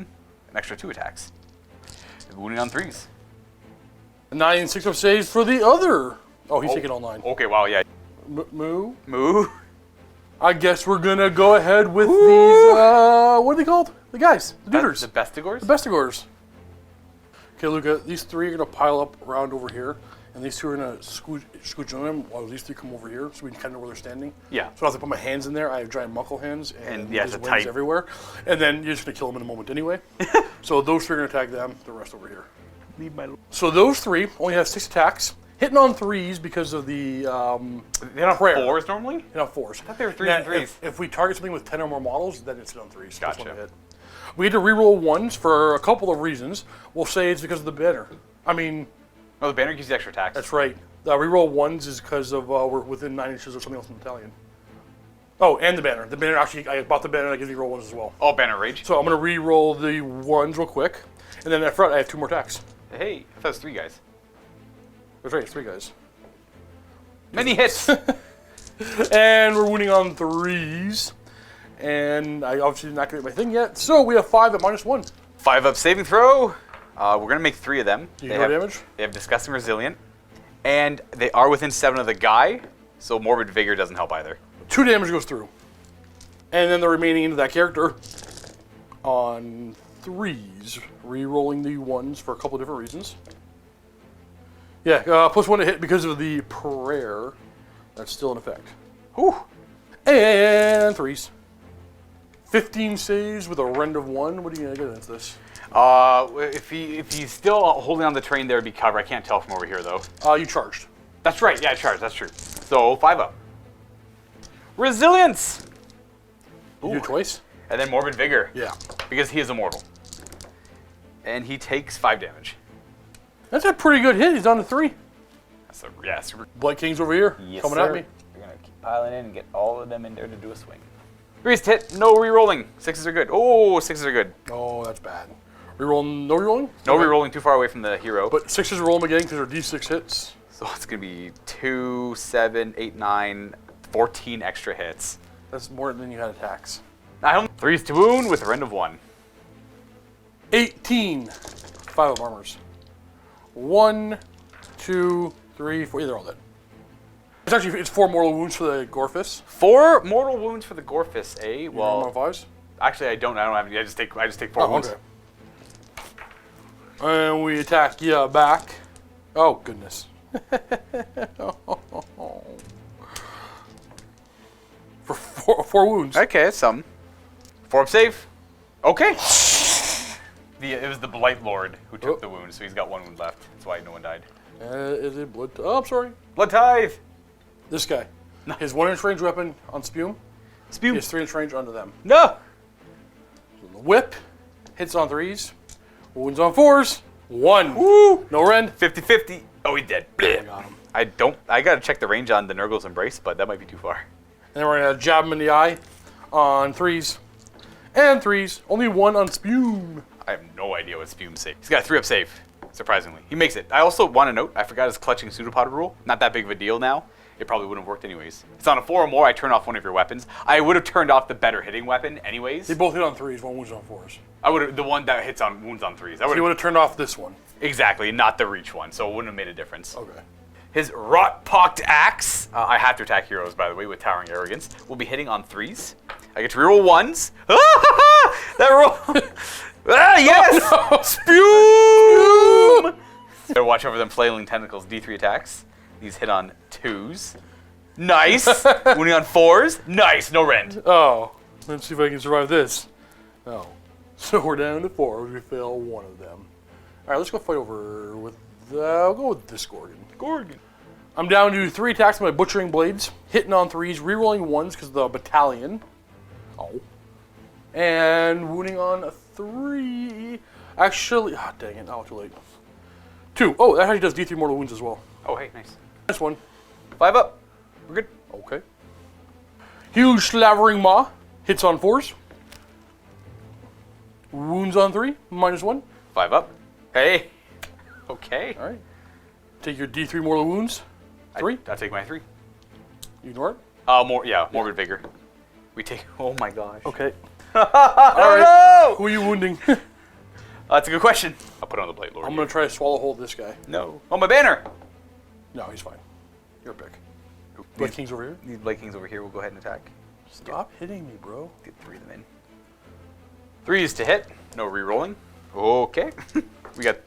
an extra 2 attacks. Wounding on 3s. 9 and 6 up saves for the other. Oh, he's taking all 9. Okay, wow, yeah. Moo. Moo. I guess we're gonna go ahead with these. What are they called? The guys, the duders. The Bestigors? The Bestigors. Okay, Luka, these 3 are gonna pile up around over here, and these 2 are gonna scooch on them while these 3 come over here, so we can kind of know where they're standing. Yeah. So I have to put my hands in there. I have giant muckle hands, and yeah, there's it's wings tight. everywhere. And then you're just gonna kill them in a moment anyway. So those 3 are gonna attack them. The rest over here. Leave my... So those 3 only have 6 attacks, hitting on 3s because of the They don't have prayer. 4s normally? Hit on 4s. I thought they were 3s Now, and 3s. If we target something with 10 or more models, then it's hit on 3s. That's one Gotcha. hit. We had to reroll 1s for a couple of reasons. We'll say it's because of the banner. I mean, Oh, the banner gives you extra attacks. that's right. The reroll 1s is because of we're within 9 inches of something else in the battalion. Oh, and the banner. The banner actually, I bought the banner and I give you roll 1s as well. Oh, banner rage. So I'm going to re-roll the 1s real quick. And then at front, I have 2 more attacks. Hey, I thought it was 3 guys. That's right, it's 3 guys. Many hits. And we're wounding on 3s. And I obviously didn't activate my thing yet. So we have 5 at -1. 5 up saving throw. We're going to make 3 of them. You go damage? They have Disgusting Resilient. And they are within 7 of the guy, so Morbid Vigor doesn't help either. 2 damage goes through. And then the remaining into that character on 3s. Re-rolling the 1s for a couple of different reasons. Yeah, +1 to hit because of the prayer. That's still in effect. Whew. And 3s. 15 saves with a rend of 1. What are you going to get against this? If he's still holding on the train, there would be cover. I can't tell from over here, though. You charged. That's right. Yeah, I charged. That's true. So, 5 up. Resilience. You do it twice? And then Morbid Vigor. Yeah. Because he is immortal. And he takes 5 damage. That's a pretty good hit. He's down to 3. That's a, yeah, super. Blight King's over here, coming at me. We're going to keep piling in and get all of them in there to do a swing. Greased hit. No re-rolling. 6s are good. Oh, 6s are good. Oh, that's bad. Reroll, no rerolling? No re-rolling too far away from the hero. But 6s roll them again because they're D6 hits. So it's going to be 2, 7, 8, 9, 14 extra hits. That's more than you had attacks. 3s to wound with a rend of 1. 18. 5 of armors. 1, 2, 3, 4. Yeah, they're all dead. It's 4 mortal wounds for the Gorfist. 4 mortal wounds for the Gorfist, eh? Well, on 5s? actually, I don't have any. I just take 4 wounds. Okay. And we attack you back. Oh, goodness. For 4 wounds. Okay, that's something. 4 up save. Okay. It was the Blight Lord who took the wound, so he's got 1 wound left. That's why no one died. Is it blood? Oh, I'm sorry. Blood Tithe. This guy. His 1-inch range weapon on Spume. Spew. He has 3-inch range onto them. No. So the whip hits on 3s. Wounds on 4s. 1. Woo. No rend. 50-50. Oh, he's dead. I got him. I gotta check the range on the Nurgle's Embrace, but that might be too far. And then we're gonna jab him in the eye on 3s. And 3s. Only 1 on Spume. I have no idea what Spume save. He's got a 3 up save, surprisingly. He makes it. I also want to note, I forgot his clutching pseudopod rule. Not that big of a deal now. It probably wouldn't have worked anyways. It's on a 4 or more, I turn off one of your weapons. I would have turned off the better hitting weapon anyways. They both hit on 3s, 1 wounds on 4s. I would have, the one that hits on wounds on 3s. I So you would have turned off this one. Exactly, not the reach one, so it wouldn't have made a difference. Okay. His Rot-Pocked Axe, I have to attack heroes, by the way, with Towering Arrogance, will be hitting on 3s. I get to reroll 1s. That roll. Yes! Oh, no. Spume! Better watch over them flailing tentacles. D3 attacks. These hit on 2s. Nice. Wounding on 4s. Nice. No rend. Oh. Let's see if I can survive this. Oh. So we're down to 4. We fail 1 of them. Alright, let's go fight over with... I'll go with this Gorgon. Gorgon. I'm down to 3 attacks with my Butchering Blades. Hitting on 3s. Rerolling 1s because of the Battalion. Oh. And wounding on 3. Actually... Ah, dang it. Oh, too late. 2. Oh, that actually does D3 mortal wounds as well. Oh, hey, nice. This one. 5 up. We're good. Okay. Huge Slavering Maw. Hits on 4s. Wounds on 3. -1. 5 up. Hey. Okay. Alright. Take your D3 mortal wounds. 3. I'll take my 3. You ignore it? Morbid Vigor. We take. Oh my gosh. Okay. I don't know. Who are you wounding? That's a good question. I'll put it on the Blight Lord. I'm gonna try to swallow hold this guy. No. Oh, my banner. No, he's fine. You're a pick. Blight King's over here. These Blight Kings over here will go ahead and attack. Stop hitting me, bro. Get 3 of them in. 3 is to hit. No re-rolling. Okay. We got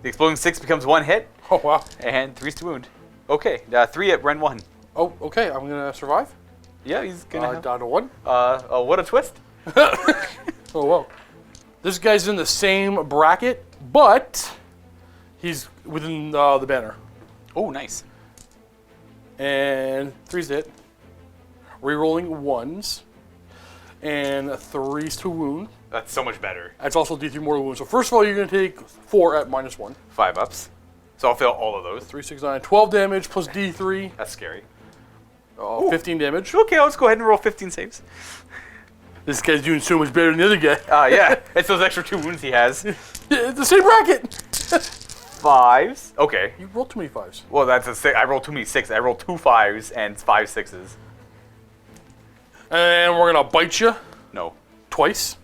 the exploding 6 becomes 1 hit. Oh wow. And 3's to wound. Okay. 3 at Ren 1. Oh, okay. I'm gonna survive. Yeah, he's gonna. Down to 1. What a twist. Oh whoa. This guy's in the same bracket, but he's within the banner. Oh, nice. And 3's to hit. Rerolling 1s. And 3's to wound. That's so much better. That's also D3 mortal wound. So first of all, you're going to take 4 at -1. 5 ups. So I'll fail all of those. 3, 6, 9, 12 damage plus D3. That's scary. 15 damage. Okay, I'll just go ahead and roll 15 saves. This guy's doing so much better than the other guy. Yeah. It's those extra 2 wounds he has. It's the same bracket. 5s. Okay. You rolled too many 5s. Well, that's a 6. I rolled too many 6s. I rolled 2 5s and 5 6s. And we're going to bite you No. twice.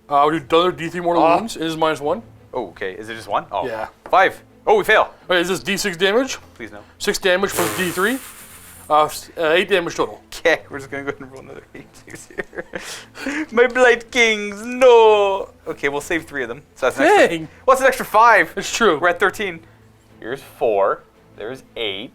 We do another D3 mortal wounds. It is -1. Oh, okay. Is it just 1? Oh. Yeah. 5. Oh, we fail. Wait, is this D6 damage? Please no. 6 damage plus D3. 8 damage total. Okay, we're just gonna go ahead and roll another 8 here. My Blight Kings, no! Okay, we'll save 3 of them. So that's an extra. Dang. What's an extra 5? It's true. We're at 13. Here's 4. There's 8.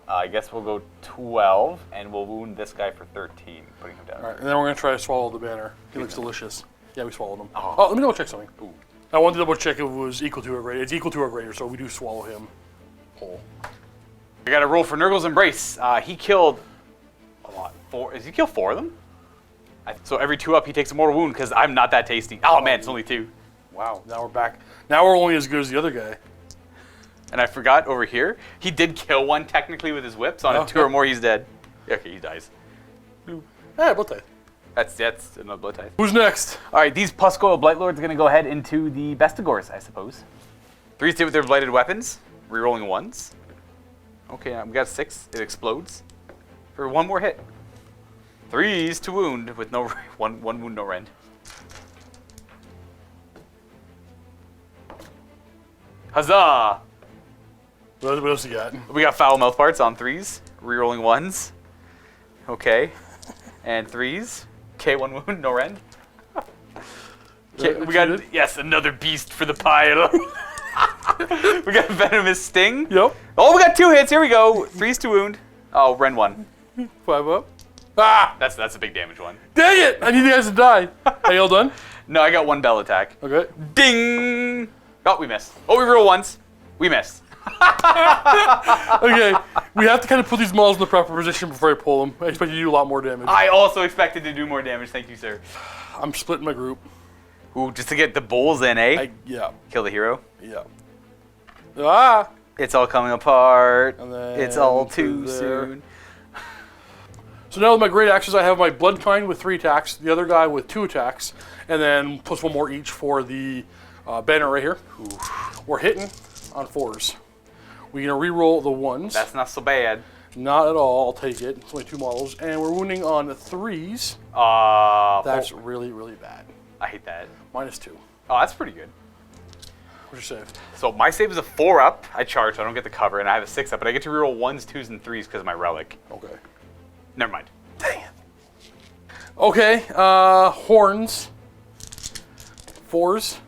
I guess we'll go 12, and we'll wound this guy for 13, putting him down. All right, and then we're going to try to swallow the banner. He looks delicious. Yeah, we swallowed him. Oh. Let me double check something. Ooh. I wanted to double check if it was equal to a greater. It's equal to a greater, so we do swallow him whole. I got to roll for Nurgle's Embrace. He killed a lot. 4. Does he kill 4 of them? So every 2 up, he takes a mortal wound because I'm not that tasty. Oh man, it's only 2. Wow, now we're back. Now we're only as good as the other guy. And I forgot over here, he did kill 1 technically with his whip. So on a 2 or more, he's dead. Okay, he dies. Hey, blood tithe. That's another blood tithe. Who's next? All right, these Puscoil Blight Lords are going to go ahead into the Bestigors, I suppose. 3's to hit with their blighted weapons, rerolling 1s. Okay, we got 6. It explodes for 1 more hit. 3's to wound with no one wound, no rend. Huzzah! What else you got? We got foul mouth parts on 3's, rerolling 1s. Okay, and 3's. Okay, 1 wound, no rend. Okay, we got another beast for the pile. We got Venomous Sting. Yep. Oh, we got 2 hits. Here we go. 3's to wound. Oh, rend 1. 5 up. Ah! That's a big damage one. Dang it! I need you guys to die. Are you all done? No, I got 1 bell attack. Okay. Ding! Oh, we missed. Oh, we roll 1s. We missed. Okay, we have to kind of put these models in the proper position before I pull them. I expect you to do a lot more damage. I also expected to do more damage. Thank you, sir. I'm splitting my group. Ooh, just to get the bulls in, eh? Yeah. Kill the hero. Yeah. Ah! It's all coming apart. And then It's all too there. soon. So now with my great axes, I have my Bloodkind with 3 attacks, the other guy with 2 attacks, and then plus 1 more each for the banner right here. Ooh. We're hitting on 4s. We're going to re-roll the 1s. That's not so bad. Not at all. I'll take it. It's only 2 models. And we're wounding on 3s. That's really, really bad. I hate that. -2. Oh, that's pretty good. What's your save? So my save is a 4 up. I charge, so I don't get the cover, and I have a 6 up, but I get to reroll 1s, 2s, and 3s because of my relic. Okay. Never mind. Dang it. Okay, horns. 4s.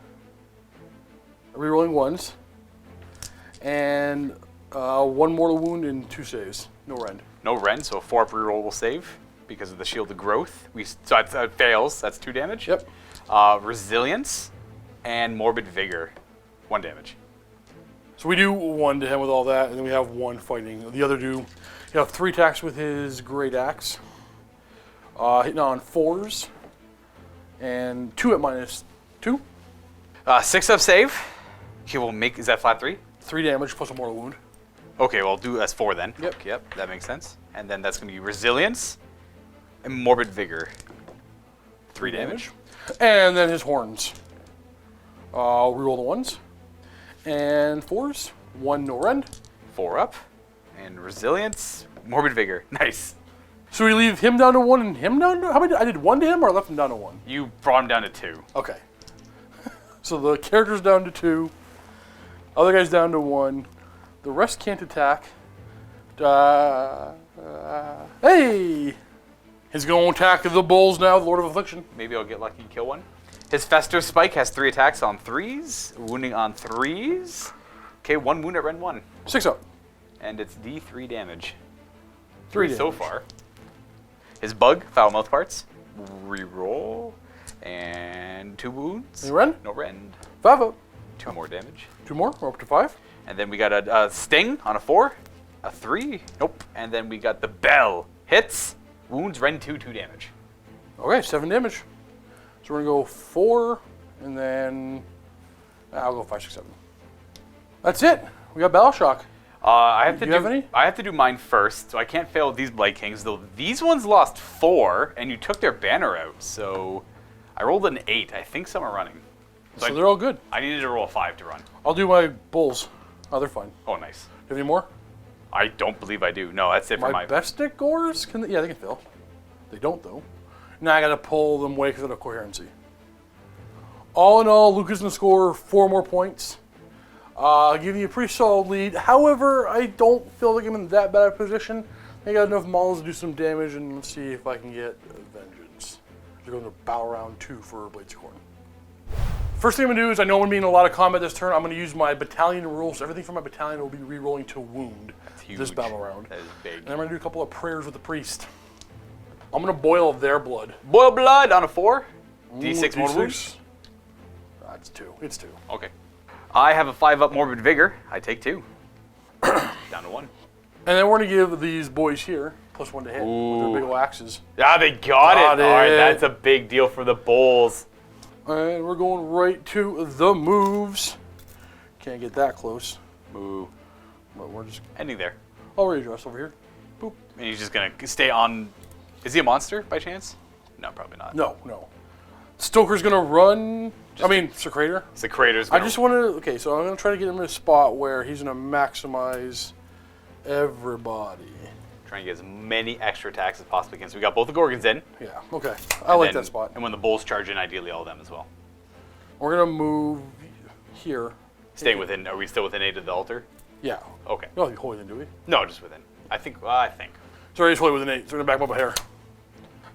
Rerolling 1s. And 1 mortal wound and 2 saves. No rend. No rend, so a 4 up reroll will save because of the shield of growth. So it fails. That's 2 damage. Yep. Resilience and morbid vigor, 1 damage. So we do 1 to him with all that, and then we have 1 fighting. The other you have 3 attacks with his great axe. Hitting on 4s. And 2 at -2. 6 up save. Okay, we'll make, is that flat 3? 3 damage plus a mortal wound. Okay, well, that's 4 then. Yep. Yep, that makes sense. And then that's going to be resilience and morbid vigor. 3 damage. And then his horns. I'll reroll the 1s. And 4s. 1 no rend. 4 up. And resilience Morbid Vigor. Nice. So we leave him down to 1 and him down to... How many? I did 1 to him or I left him down to 1? You brought him down to 2. Okay. So the character's down to 2. Other guy's down to 1. The rest can't attack. Hey! He's going to attack the bulls now, the Lord of Affliction. Maybe I'll get lucky and kill one. His Fester Spike has 3 attacks on 3s, wounding on 3s. Okay, 1 wound at Ren 1. 6 up. And it's D3 damage. 3 so far. His Bug, Foul Mouth Parts. Reroll. And 2 wounds. Any Ren? No Ren. 5 up. 2 more damage. 2 more, we're up to 5. And then we got a Sting on a 4. A 3. Nope. And then we got the Bell. Hits. Wounds, Ren 2, 2 damage. Okay, 7 damage. So we're going to go 4, and then... I'll go 5, 6, 7. That's it. We got Battle Shock. I have to you have any? I have to do mine first, so I can't fail with these Blight Kings, though these ones lost 4, and you took their banner out, so I rolled an 8. I think some are running. So they're all good. I needed to roll a 5 to run. I'll do my bulls. Oh, they're fine. Oh, nice. Do you have any more? I don't believe I do. No, that's it for My my... best stick gores? Can they, yeah, they can fail. They don't, though. Now I got to pull them away because of the coherency. All in all, Luka's going to score 4 more points. Giving you a pretty solid lead. However, I don't feel like I'm in that bad a position. I got enough Maulers to do some damage, and let's see if I can get Vengeance. We're going to Battle Round 2 for Blades of Khorne. First thing I'm going to do is, I know I'm going to be in a lot of combat this turn. I'm going to use my battalion rules. So everything from my battalion will be re-rolling to wound this battle round. That is big. And I'm going to do a couple of prayers with the priest. I'm going to boil their blood. Boil blood on a 4. D6 more wounds. It's 2. It's 2. Okay. I have a 5 up Morbid Vigor. I take 2. Down to 1. And then we're going to give these boys here +1 to hit with their big ol' axes. Ah, they got it. All right, that's a big deal for the Bulls. And we're going right to the moves. Can't get that close. Moo. But we're just... Ending there. I'll readjust over here. Boop. And he's just going to stay on... Is he a monster by chance? No, probably not. No, no. Stoker's going to run... Secrator. The Crater's I going just want to... Okay, so I'm going to try to get him in a spot where he's going to maximize everybody. Trying to get as many extra attacks as possible against. We got both the Gorgons in. Yeah, okay. I like that spot. And when the Bulls charge in, ideally all of them as well. We're going to move here. Staying within... Are we still within 8 of the altar? Yeah. Okay. We don't have to hold it in, do we? No, just within. I think. Sorry, just hold it within 8. So we're going to back him up a hair.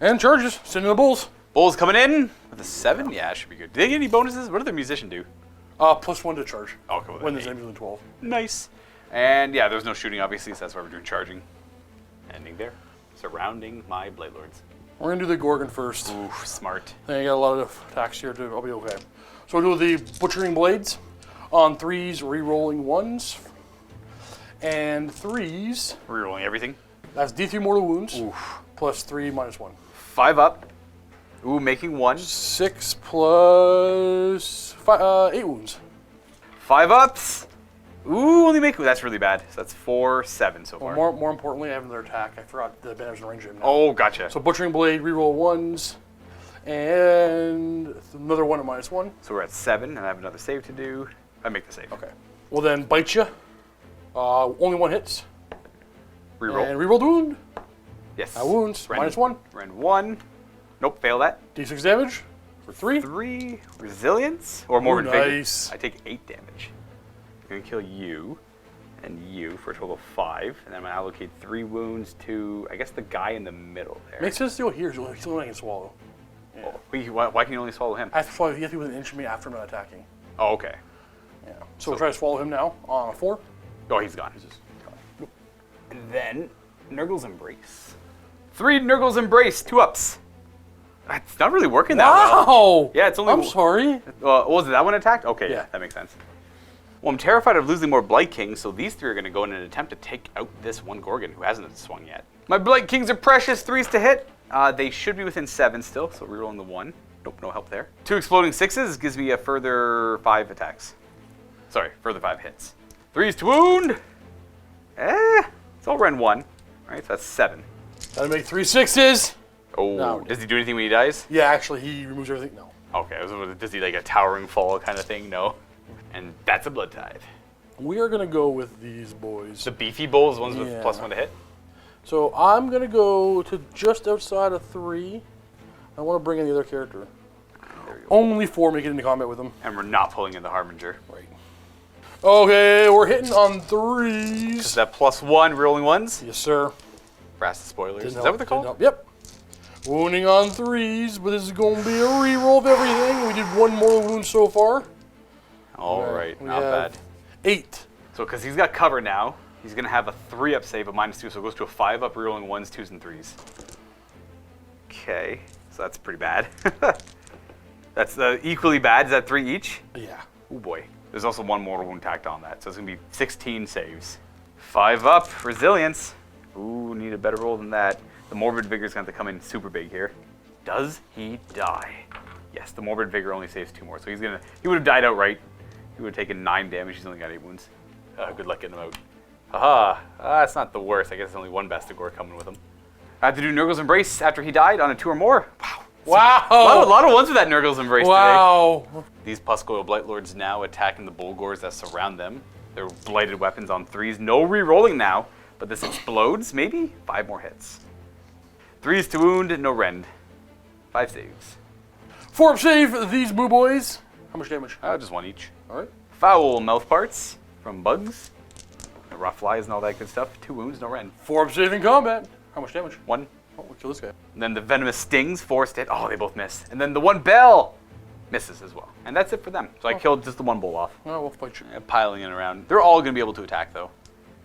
And charges. Sending the Bulls. Bulls coming in with a 7. Yeah, should be good. Do they get any bonuses? What did their musician do? +1 to charge. Okay, well, when there's anything 12. Nice. And yeah, there's no shooting, obviously, so that's why we're doing charging. Ending there. Surrounding my Blade Lords. We're going to do the Gorgon first. Ooh, smart. I got a lot of attacks here, too. I'll be okay. So we'll do the Butchering Blades on 3s, re-rolling 1s. And 3s. Rerolling everything. That's D3 mortal wounds. Oof. +3, -1. 5 up. Ooh, making 1. 6 plus 8 wounds. 5 ups. Ooh, only make... That's really bad. So that's 4, 7 so far. Well, more importantly, I have another attack. I forgot the banner's in range of him now. Oh, gotcha. So Butchering Blade, reroll 1s. And another 1 at -1. So we're at 7, and I have another save to do. I make the save. Okay. We'll then bite you. Only 1 hits. Reroll. And reroll the wound. Yes. Wounds. -1. Ren 1. Nope, fail that. D6 damage for 3. 3. Resilience. Or Morbid Vigor. Nice. I take 8 damage. I'm going to kill you and you for a total of 5. And then I'm going to allocate 3 wounds to, I guess, the guy in the middle there. Makes sense to go here. He's the only one I can swallow. Yeah. Oh, why can you only swallow him? I have to swallow. You have to be within an inch of me after I'm not attacking. Oh, okay. Yeah. So we'll try to swallow him now on a 4. Oh, he's gone. And then, Nurgle's Embrace. 3 Nurgle's Embrace, 2 ups. It's not really working that well. Wow! Yeah, it's only... I'm sorry. Was it that one attacked? Okay, Yeah. that makes sense. Well, I'm terrified of losing more Blight Kings, so these 3 are going to go in an attempt to take out this one Gorgon who hasn't swung yet. My Blight Kings are precious, 3s to hit. They should be within 7 still, so rerolling the 1. Nope, no help there. 2 exploding 6s gives me a further 5 attacks. Sorry, further 5 hits. 3s to wound. It's all Ren 1. Alright, so that's 7. Gotta make 3 6s. Oh, No. does he do anything when he dies? Yeah, actually, he removes everything. No. Okay, does he like a towering fall kind of thing? No. And that's a Blood Tithe. We are gonna go with these boys. The beefy bulls, ones with Yeah. +1 to hit? So I'm going to go to just outside of 3. I want to bring in the other character. Only 4 make it into combat with them. And we're not pulling in the Harbinger. Right. Okay, we're hitting on 3s. Is that +1 rolling ones? Yes, sir. Brass spoilers. Didn't Is that what they're help, called? didn't help. Yep. Wounding on 3s, but this is going to be a reroll of everything. We did 1 mortal wound so far. All right, We not have bad. 8. So because he's got cover now, he's going to have a 3-up save, a -2, so it goes to a 5-up, rerolling 1s, 2s, and 3s. Okay, so that's pretty bad. That's equally bad. Is that 3 each? Yeah. Oh boy. There's also 1 mortal wound tacked on that, so it's going to be 16 saves. 5-up, resilience. Ooh, need a better roll than that. The Morbid Vigor's going to have to come in super big here. Does he die? Yes, the Morbid Vigor only saves 2 more, so he would have died outright. He would have taken 9 damage. He's only got 8 wounds. Good luck getting him out. Haha, that's not the worst. I guess there's only 1 Bastigor coming with him. I had to do Nurgle's Embrace after he died on a 2 or more. Wow. Wow! A lot of ones with that Nurgle's Embrace today. Wow! These Puscoil Blight Lords now attacking the Bulgors that surround them. They're blighted weapons on 3s. No re-rolling now, but this explodes, maybe? 5 more hits. 3s to wound, no rend. 5 saves. 4-up save, these boo boys. How much damage? Just 1 each. Alright. Foul mouth parts from bugs. The rough flies and all that good stuff. 2 wounds, no rend. 4-up save in combat. How much damage? 1. Oh, we'll kill this guy. And then the venomous stings, 4 hit. Oh, they both miss. And then the 1 bell misses as well. And that's it for them. So I killed just the 1 bull off. Oh, we'll fight you. Piling it around. They're all going to be able to attack, though.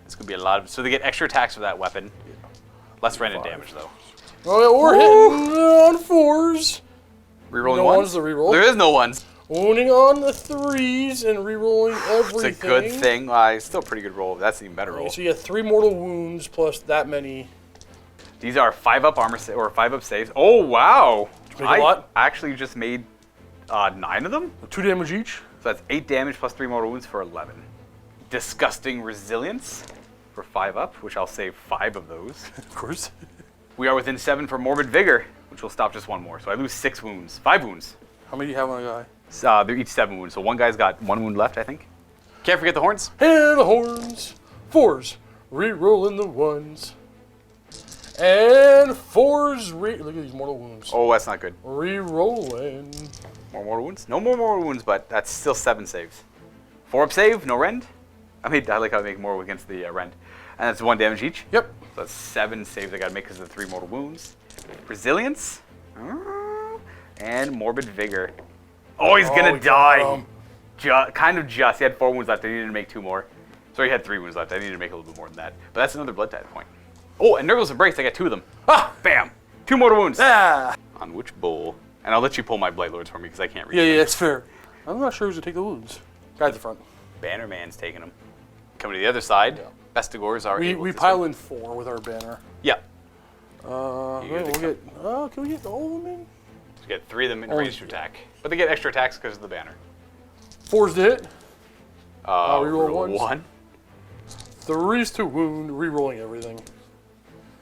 It's going to be a lot of... So they get extra attacks for that weapon. Yeah. Less rend and damage, though. Oh, yeah, we're hitting on 4s. Rerolling no ones? ones to reroll. There is no ones. Wounding on the 3s and rerolling everything. It's a good thing. It's still a pretty good roll. That's an even better roll. So you get 3 mortal wounds plus that many. These are 5-up armor or 5-up saves. Oh, wow. Make a lot? I actually just made 9 of them. 2 damage each. So that's 8 damage plus 3 mortal wounds for 11. Disgusting resilience for 5-up, which I'll save 5 of those. Of course. We are within 7 for Morbid Vigor, which will stop just 1 more. So I lose 6 wounds. 5 wounds. How many do you have on a guy? They're each 7 wounds. So one guy's got 1 wound left, I think. Can't forget the horns. And the horns. 4s. Rerolling the 1s. And 4s. Look at these mortal wounds. Oh, that's not good. Rerolling. More mortal wounds? No more mortal wounds, but that's still 7 saves. 4-up save, no rend. I like how I make more against the rend. And that's 1 damage each. Yep. So that's 7 saves I gotta make because of the 3 mortal wounds. Resilience. And Morbid Vigor. Oh, he's gonna die. Kind of just. He had 4 wounds left. I needed to make 2 more. So he had 3 wounds left. I needed to make a little bit more than that. But that's another blood type point. Oh, and Nurgle's Embrace. I got 2 of them. Ah! Bam! 2 mortal wounds. Ah! On which bull? And I'll let you pull my Blight Lords for me because I can't read Yeah, them. yeah, that's fair. I'm not sure who's going to take the wounds. Guy at the front. Bannerman's taking them. Coming to the other side. Yeah. Bestigors are able We to pile swing. in 4 with our banner. Yeah. We'll get... can we get all of them in? So get 3 of them in range to attack. But they get extra attacks because of the banner. 4s to hit. Reroll roll 1s. 1. 3s to wound, rerolling everything.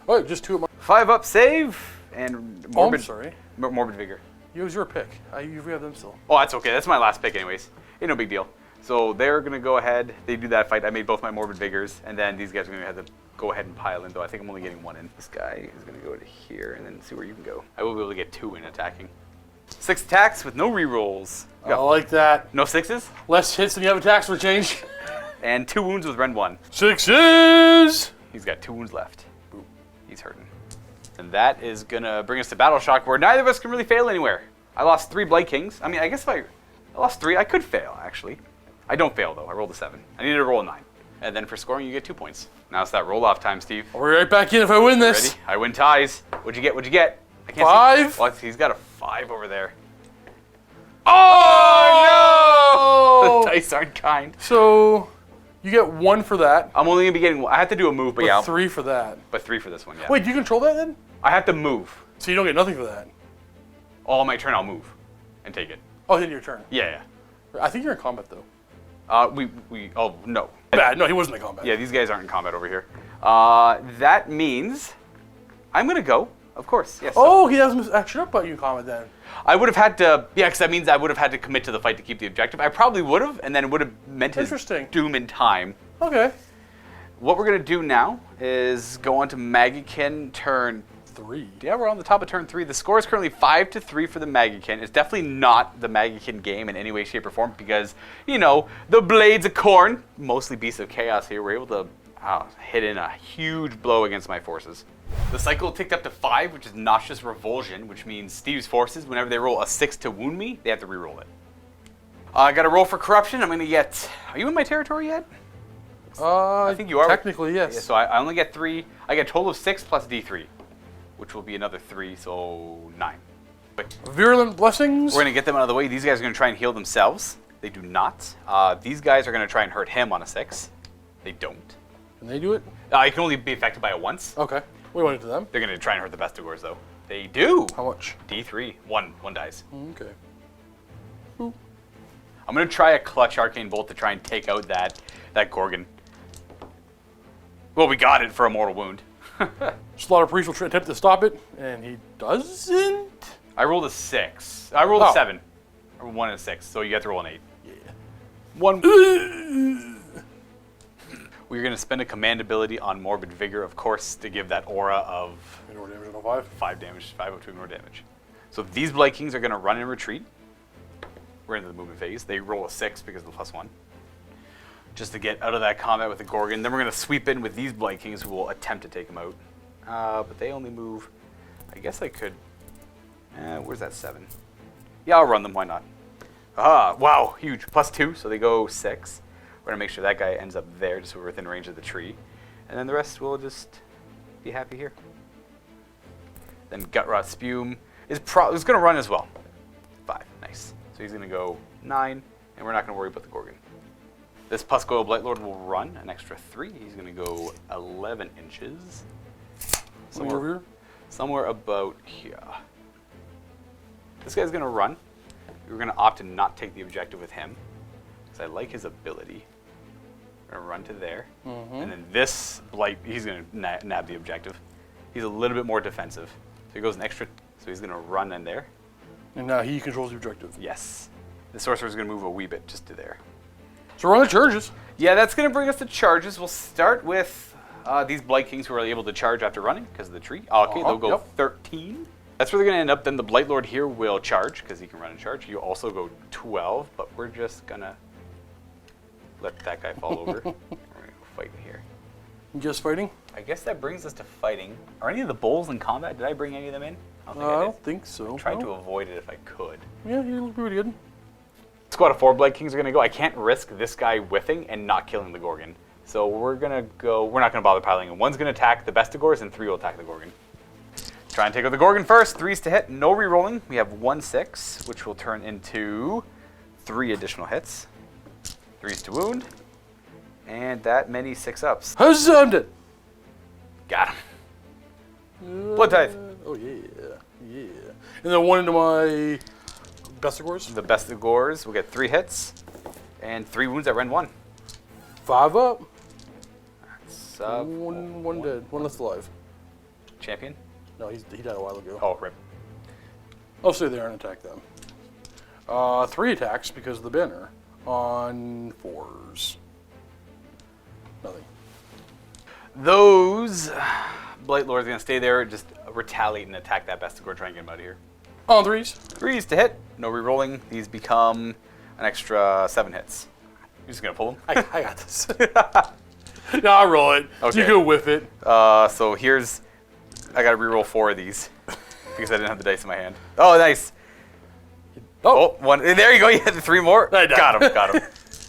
Oh, just 2 of my... 5-up save and Morbid, I'm sorry. Morbid Vigor. Use your pick. You have them still. Oh, that's okay. That's my last pick anyways. Ain't no big deal. So they're going to go ahead. They do that fight. I made both my Morbid Vigors. And then these guys are going to have to go ahead and pile in, though I think I'm only getting 1 in. This guy is going to go to here and then see where you can go. I will be able to get 2 in attacking. 6 attacks with no rerolls. I like that. No 6s? Less hits than you have attacks for change. And 2 wounds with Rend 1. 6s! He's got 2 wounds left. Boop. He's hurting. And that is going to bring us to Battle Shock, where neither of us can really fail anywhere. I lost 3 Blight Kings. I mean, I guess if I lost 3, I could fail, actually. I don't fail, though. I rolled a 7. I needed to roll a 9. And then for scoring, you get 2 points. Now it's that roll-off time, Steve. I'll be right back in if I win this. Ready? I win ties. What'd you get? What'd you get? I can't 5. see. Well, he's got a 5 over there. Oh, no! The dice aren't kind. So, you get 1 for that. I'm only going to be getting... I have to do a move, but yeah. 3 for that. But 3 for this one, yeah. Wait, do you control that then? I have to move. So you don't get nothing for that? All my turn, I'll move and take it. Oh, then your turn. Yeah, I think you're in combat, though. Oh, no. Bad. No, he wasn't in combat. Yeah, these guys aren't in combat over here. That means I'm going to go, of course. Yes. Oh, he has action up, but you in combat then. I would have had to, yeah, because that means I would have had to commit to the fight to keep the objective. I probably would have, and then it would have meant his doom in time. Okay. What we're going to do now is going to Maggotkin turn 3. Yeah, we're on the top of turn 3. The score is currently 5-3 for the Maggotkin. It's definitely not the Maggotkin game in any way, shape, or form because, you know, the Blades of Khorne, mostly Beasts of Chaos here, were able to hit in a huge blow against my forces. The cycle ticked up to 5, which is Noxious Revulsion, which means Steve's forces, whenever they roll a 6 to wound me, they have to reroll it. I got to roll for Corruption. I'm going to get... Are you in my territory yet? I think you are. Technically, yes. Yeah, so I only get 3. I get a total of 6 plus D3. Which will be another 3, so 9. But Virulent Blessings. we're going to get them out of the way. These guys are going to try and heal themselves. They do not. These guys are going to try and hurt him on a 6. They don't. Can they do it? It can only be affected by it once. Okay. We went into them. They're going to try and hurt the Vestigores, though. They do. How much? D3. One dies. Okay. I'm going to try a Clutch Arcane Bolt to try and take out that Gorgon. Well, we got it for a mortal wound. Slaughter Priest will attempt to stop it, and he doesn't. I rolled a 6. I rolled a 7. Or 1 and a 6, so you have to roll an 8. Yeah. 1. We're going to spend a command ability on Morbid Vigor, of course, to give that aura of... Ignore damage on 5. 5 damage, 5 up to ignore damage. So these Blight Kings are going to run and retreat. We're into the movement phase. They roll a 6 because of the +1. Just to get out of that combat with the Gorgon. Then we're going to sweep in with these Blight Kings who will attempt to take them out. But they only move... I guess I could... where's that 7? Yeah, I'll run them. Why not? Wow, huge. +2, so they go 6. We're going to make sure that guy ends up there, just so we're within range of the tree. And then the rest will just be happy here. Then Gutrot Spume is going to run as well. 5, nice. So he's going to go 9, and we're not going to worry about the Gorgon. This Puscoil Blightlord will run an extra 3. He's going to go 11 inches. Somewhere about here. This guy's going to run. We're going to opt to not take the objective with him, because I like his ability. We're going to run to there. And then this Blight, he's going to nab the objective. He's a little bit more defensive. So he goes an extra, so he's going to run in there. And now he controls the objective. Yes. The Sorcerer's going to move a wee bit just to there. So we're on the charges. Yeah, that's going to bring us to charges. We'll start with these Blight Kings who are able to charge after running because of the tree. Okay, they'll go 13. That's where they're going to end up. Then the Blight Lord here will charge because he can run and charge. You also go 12, but we're just going to let that guy fall over. We're going to go fight here. Just fighting? I guess that brings us to fighting. Are any of the bulls in combat? Did I bring any of them in? I don't think so. I tried to avoid it if I could. Yeah, you look pretty good. Squad of 4 Blight Kings are going to go. I can't risk this guy whiffing and not killing the Gorgon. So we're going to go, we're not going to bother piling in. One's going to attack the Vestigores and 3 will attack the Gorgon. Try and take out the Gorgon first. 3's to hit, no re-rolling. We have 1 6, which will turn into 3 additional hits. 3's to wound. And that many 6-ups. Huzzah! Got him. Blood Tithe. Oh, yeah. Yeah. And then 1 into my Vestigores. The Vestigores will get 3 hits. And 3 wounds at Ren 1. 5 up. That's one dead. 1 left alive. Champion? No, he died a while ago. Oh, rip. I'll stay there and attack them. 3 attacks because of the banner on 4s. Nothing. Those Blight Lords are going to stay there, just retaliate and attack that Vestigore, try and get him out of here. On 3s. 3's to hit, no re-rolling. These become an extra 7 hits. You're just going to pull them? I got this. No, I'll roll it. Okay. You go whiff it. So here's, I got to re-roll 4 of these because I didn't have the dice in my hand. Oh, nice. Oh, 1. There you go. You had the 3 more. Got him.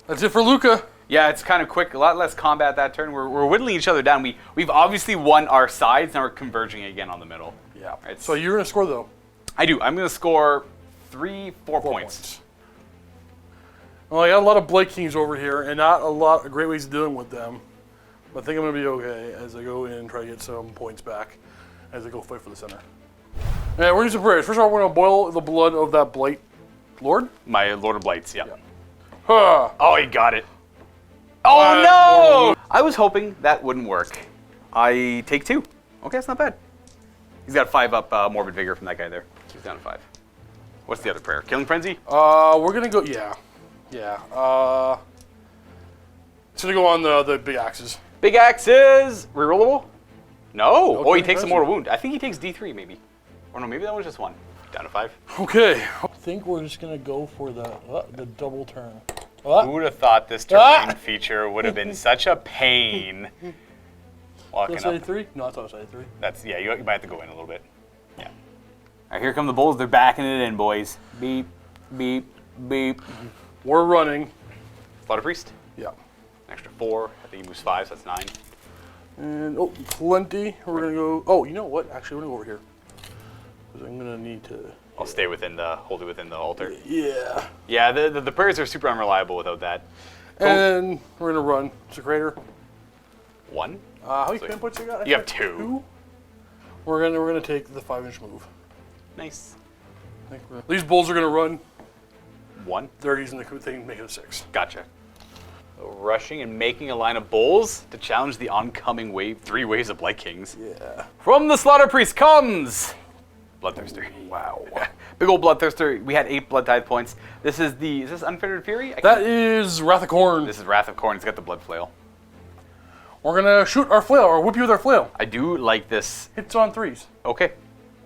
That's it for Luka. Yeah, it's kind of quick. A lot less combat that turn. We're whittling each other down. We've obviously won our sides. Now we're converging again on the middle. Yeah. Right, so you're going to score, though? I do. I'm going to score 4 points. Well, I got a lot of Blight Kings over here, and not a lot of great ways of dealing with them. But I think I'm going to be okay as I go in and try to get some points back as I go fight for the center. And we're going to do some prayers. First of all, we're going to boil the blood of that Blight Lord. My Lord of Blights, yeah. Huh. Oh, he got it. Oh, no! I was hoping that wouldn't work. I take 2. Okay, that's not bad. He's got 5 up Morbid Vigor from that guy there. He's down to 5. What's the other prayer? Killing Frenzy? We're going to go, yeah. It's going to go on the big axes. Big Axe is rerollable? No. Oh, he Okay, takes a impressive. mortal wound. I think he takes D3 maybe. Or no, maybe that was just 1. Down to 5. Okay. I think we're just gonna go for the double turn. Who would have thought this terrain feature would have been such a pain? Walking Did I say up. 3? No, I thought I said 3. That's, yeah, you might have to go in a little bit. Yeah. All right, here come the bulls. They're backing it in, boys. Beep, beep, beep. We're running. Slaughter Priest. Yeah. An extra 4. I think he moves 5, so that's 9. And, oh, plenty. We're gonna go, oh, you know what? Actually, we're gonna go over here. Because I'm gonna need to... I'll stay within the, hold it within the altar. Yeah. Yeah, the prayers are super unreliable without that. And we're gonna run. Secretor. 1? How many So pin points you got? you have 2. We're gonna take the 5-inch move. Nice. I think these bulls are gonna run. 1. They're using the thing, make it a 6. Gotcha. So rushing and making a line of bulls to challenge the oncoming wave, 3 waves of Blight Kings. Yeah. From the Slaughter Priest comes Bloodthirster. Wow. Big old Bloodthirster. We had 8 Blood Tithe points. Is this Unfettered Fury? That is Wrath of Khorne. This is Wrath of Khorne. It's got the Blood Flail. We're gonna shoot our flail or whip you with our flail. I do like this. Hits on 3s. Okay.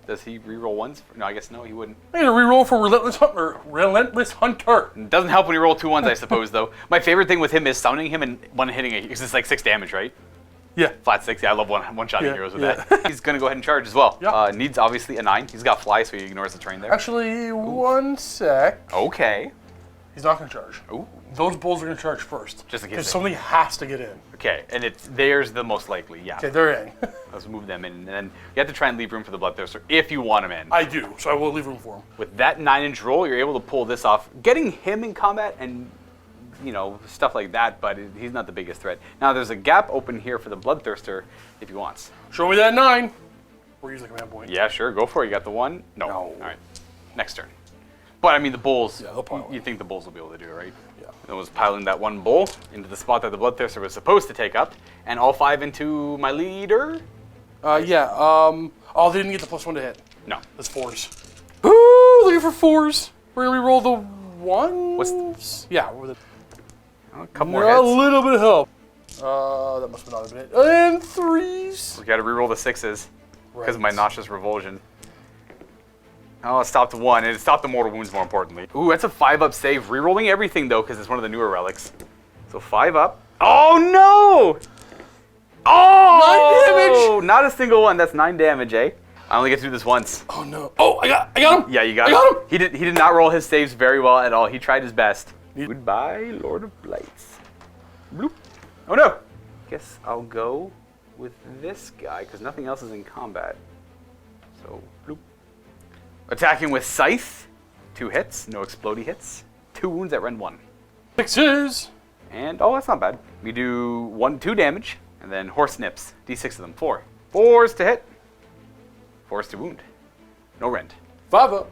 Does he reroll 1s? No, I guess no, he wouldn't. I'm gonna reroll for Relentless Hunter. Relentless Hunter. It doesn't help when you roll 2 1s, I suppose, though. My favorite thing with him is summoning him and one hitting it, because it's like 6 damage, right? Yeah. Flat 6. Yeah, I love one-shotting Yeah, heroes with yeah. that. He's going to go ahead and charge as well. Yeah. Needs, obviously, a 9. He's got fly, so he ignores the train there. Actually, 1 sec. Okay. He's not gonna charge. Ooh. Those bulls are gonna charge first. Just in case Because they- something has to get in. Okay, and there's the most likely, yeah. Okay, they're in. Let's move them in, and then you have to try and leave room for the Bloodthirster if you want him in. I do, so I will leave room for him. With that 9-inch roll, you're able to pull this off, getting him in combat and, you know, stuff like that, but he's not the biggest threat. Now, there's a gap open here for the Bloodthirster if he wants. Show me that 9. We're using command point. Yeah, sure, go for it. You got the 1? No. No. All right, next turn. But, I mean, the bulls, Yeah, they'll pile you in. think the bulls will be able to do it, right? Yeah. It was piling that 1 bull into the spot that the Bloodthirster was supposed to take up, and all 5 into my leader? Yeah. Oh, they didn't get the +1 to hit. No. That's 4s. Ooh, looking for 4s. We're gonna re-roll the 1s. Yeah. With A couple more a hits. little bit of help. That must have not been it. And 3s. We got to reroll the 6s because of my Right. nauseous revulsion. Oh, it stopped 1, and it stopped the mortal wounds more importantly. Ooh, that's a 5-up save. Rerolling everything though, because it's one of the newer relics. So 5 up. Oh no! Oh! 9 damage! Not a single one. That's 9 damage, eh? I only get to do this once. Oh no. Oh, I got him. Yeah, you got I him. got him. He did not roll his saves very well at all. He tried his best. Goodbye, Lord of Blights. Bloop. Oh no! Guess I'll go with this guy because nothing else is in combat. So bloop. Attacking with Scythe. 2 hits, no explodey hits. 2 wounds at rend 1. 6s. And oh, that's not bad. We do 2 damage, and then horse nips. D6 of them. 4. 4s to hit. 4s to wound. No rend. 5 up.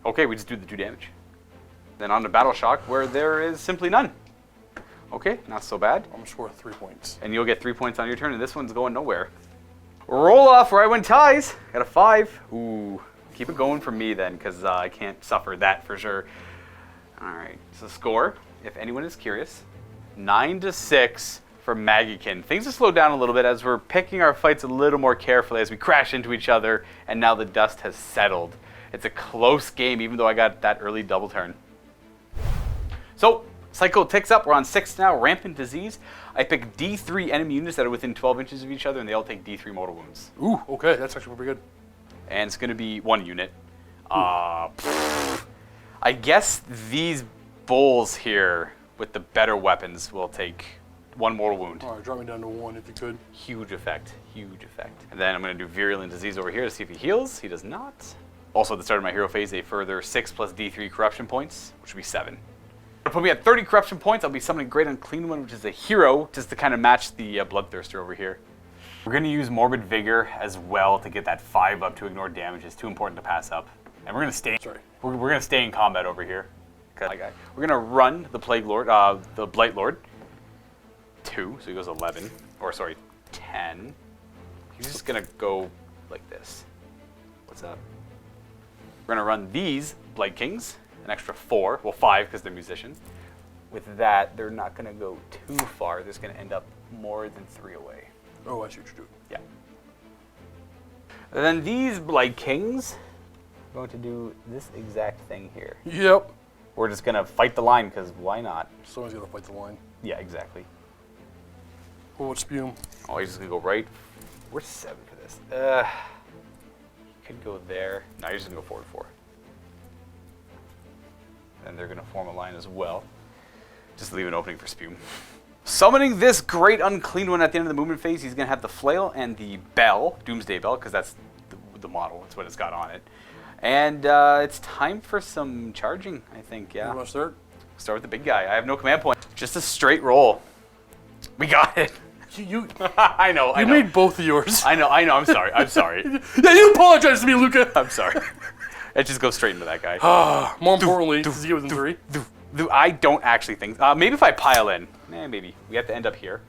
Okay, we just do the 2 damage. Then on to Battle Shock, where there is simply none. Okay, not so bad. I'm gonna score 3 points. And you'll get 3 points on your turn, and this one's going nowhere. Roll off where I win ties. Got a 5. Ooh, keep it going for me then, because I can't suffer that for sure. All right, so score, if anyone is curious, 9-6 for Maggotkin. Things have slowed down a little bit as we're picking our fights a little more carefully as we crash into each other, and now the dust has settled. It's a close game, even though I got that early double turn. So, cycle ticks up. We're on 6 now. Rampant Disease. I pick D3 enemy units that are within 12 inches of each other, and they all take D3 mortal wounds. Ooh, okay, that's actually pretty good. And it's going to be 1 unit. I guess these bulls here with the better weapons will take 1 mortal wound. All right, drop me down to 1 if you could. Huge effect. Huge effect. And then I'm going to do Virulent Disease over here to see if he heals. He does not. Also, at the start of my hero phase, a further 6 plus D3 corruption points, which would be 7. Put me at 30 corruption points. I'll be summoning Great Unclean One, which is a hero, just to kind of match the Bloodthirster over here. We're going to use Morbid Vigor as well to get that 5 up to ignore damage. It's too important to pass up. And we're going to stay. Sorry. We're going to stay in combat over here. We're going to run the Plague Lord, the Blight Lord. 2, so he goes 11, or sorry, 10. He's just going to go like this. What's up? We're going to run these Blight Kings, an extra 4, well 5 because they're musicians. with that, they're not going to go too far. They're just going to end up more than 3 away. Oh, I see what you're doing. Yeah. And then these Blight Kings are going to do this exact thing here. Yep. We're just going to fight the line, because why not? Someone's going to fight the line. Yeah, exactly. What about Spume? Oh, he's just going to go right. We're 7 for this. He could go there. No, he's just going to go 4-4. And they're going to form a line as well. Just leave an opening for Spume. Summoning this great unclean one at the end of the movement phase, he's going to have the flail and the bell, Doomsday Bell, because that's the model. That's what it's got on it. And it's time for some charging, I think, yeah. You want to start? Start with the big guy. I have no command point. Just a straight roll. We got it. You I know. You made both of yours. I know. I'm sorry. I'm sorry. Yeah, you apologize to me, Luka. I'm sorry. It just goes straight into that guy. More importantly, does he get within 3? I don't actually think. Maybe if I pile in. Maybe. We have to end up here.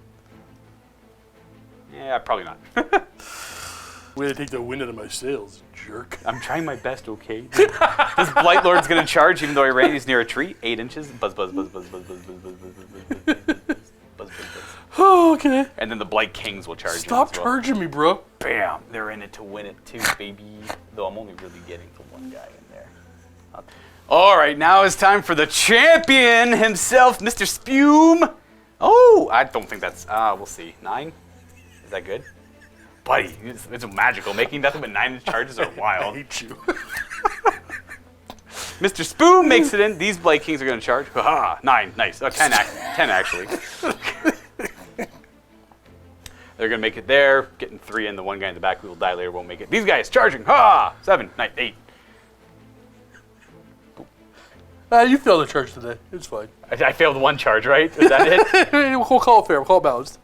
Yeah, probably not. Way to take the wind out of my sails, jerk. I'm trying my best, okay? This Blight Lord's gonna charge even though I ran. He's near a tree. 8 inches. Buzz, buzz, buzz, buzz, buzz, buzz, buzz, buzz, buzz, buzz, buzz, buzz, buzz, buzz. Oh, okay. And then the Blight Kings will charge. Stop charging me, bro. Bam! They're in it to win it too, baby. Though I'm only really getting to one guy in there. All right, now it's time for the champion himself, Mr. Spume. Oh, I don't think that's. We'll see. 9. Is that good? Buddy, it's magical. Making nothing but 9-inch charges are wild. I hate you. Mr. Spume makes it in. These Blight Kings are going to charge. Ha! 9. Nice. 10 actually. They're going to make it there. Getting 3 in. The one guy in the back who will die later won't make it. These guys charging. Ha! 7. 9. 8. You failed the charge today. It's fine. I failed 1 charge, right? Is that it? We'll call it fair. We'll call it balanced.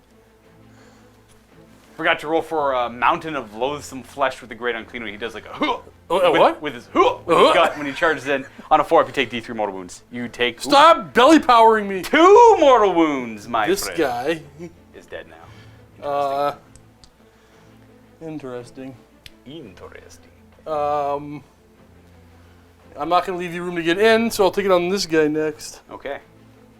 Forgot to roll for a mountain of loathsome flesh with the great unclean one. He does like a huh. What? With his huh with his gut when he charges in. On a 4, if you take D3 mortal wounds, you take. Stop belly powering me. 2 mortal wounds, my This friend. guy Is dead now. Interesting. Interesting. I'm not going to leave you room to get in, so I'll take it on this guy next. Okay.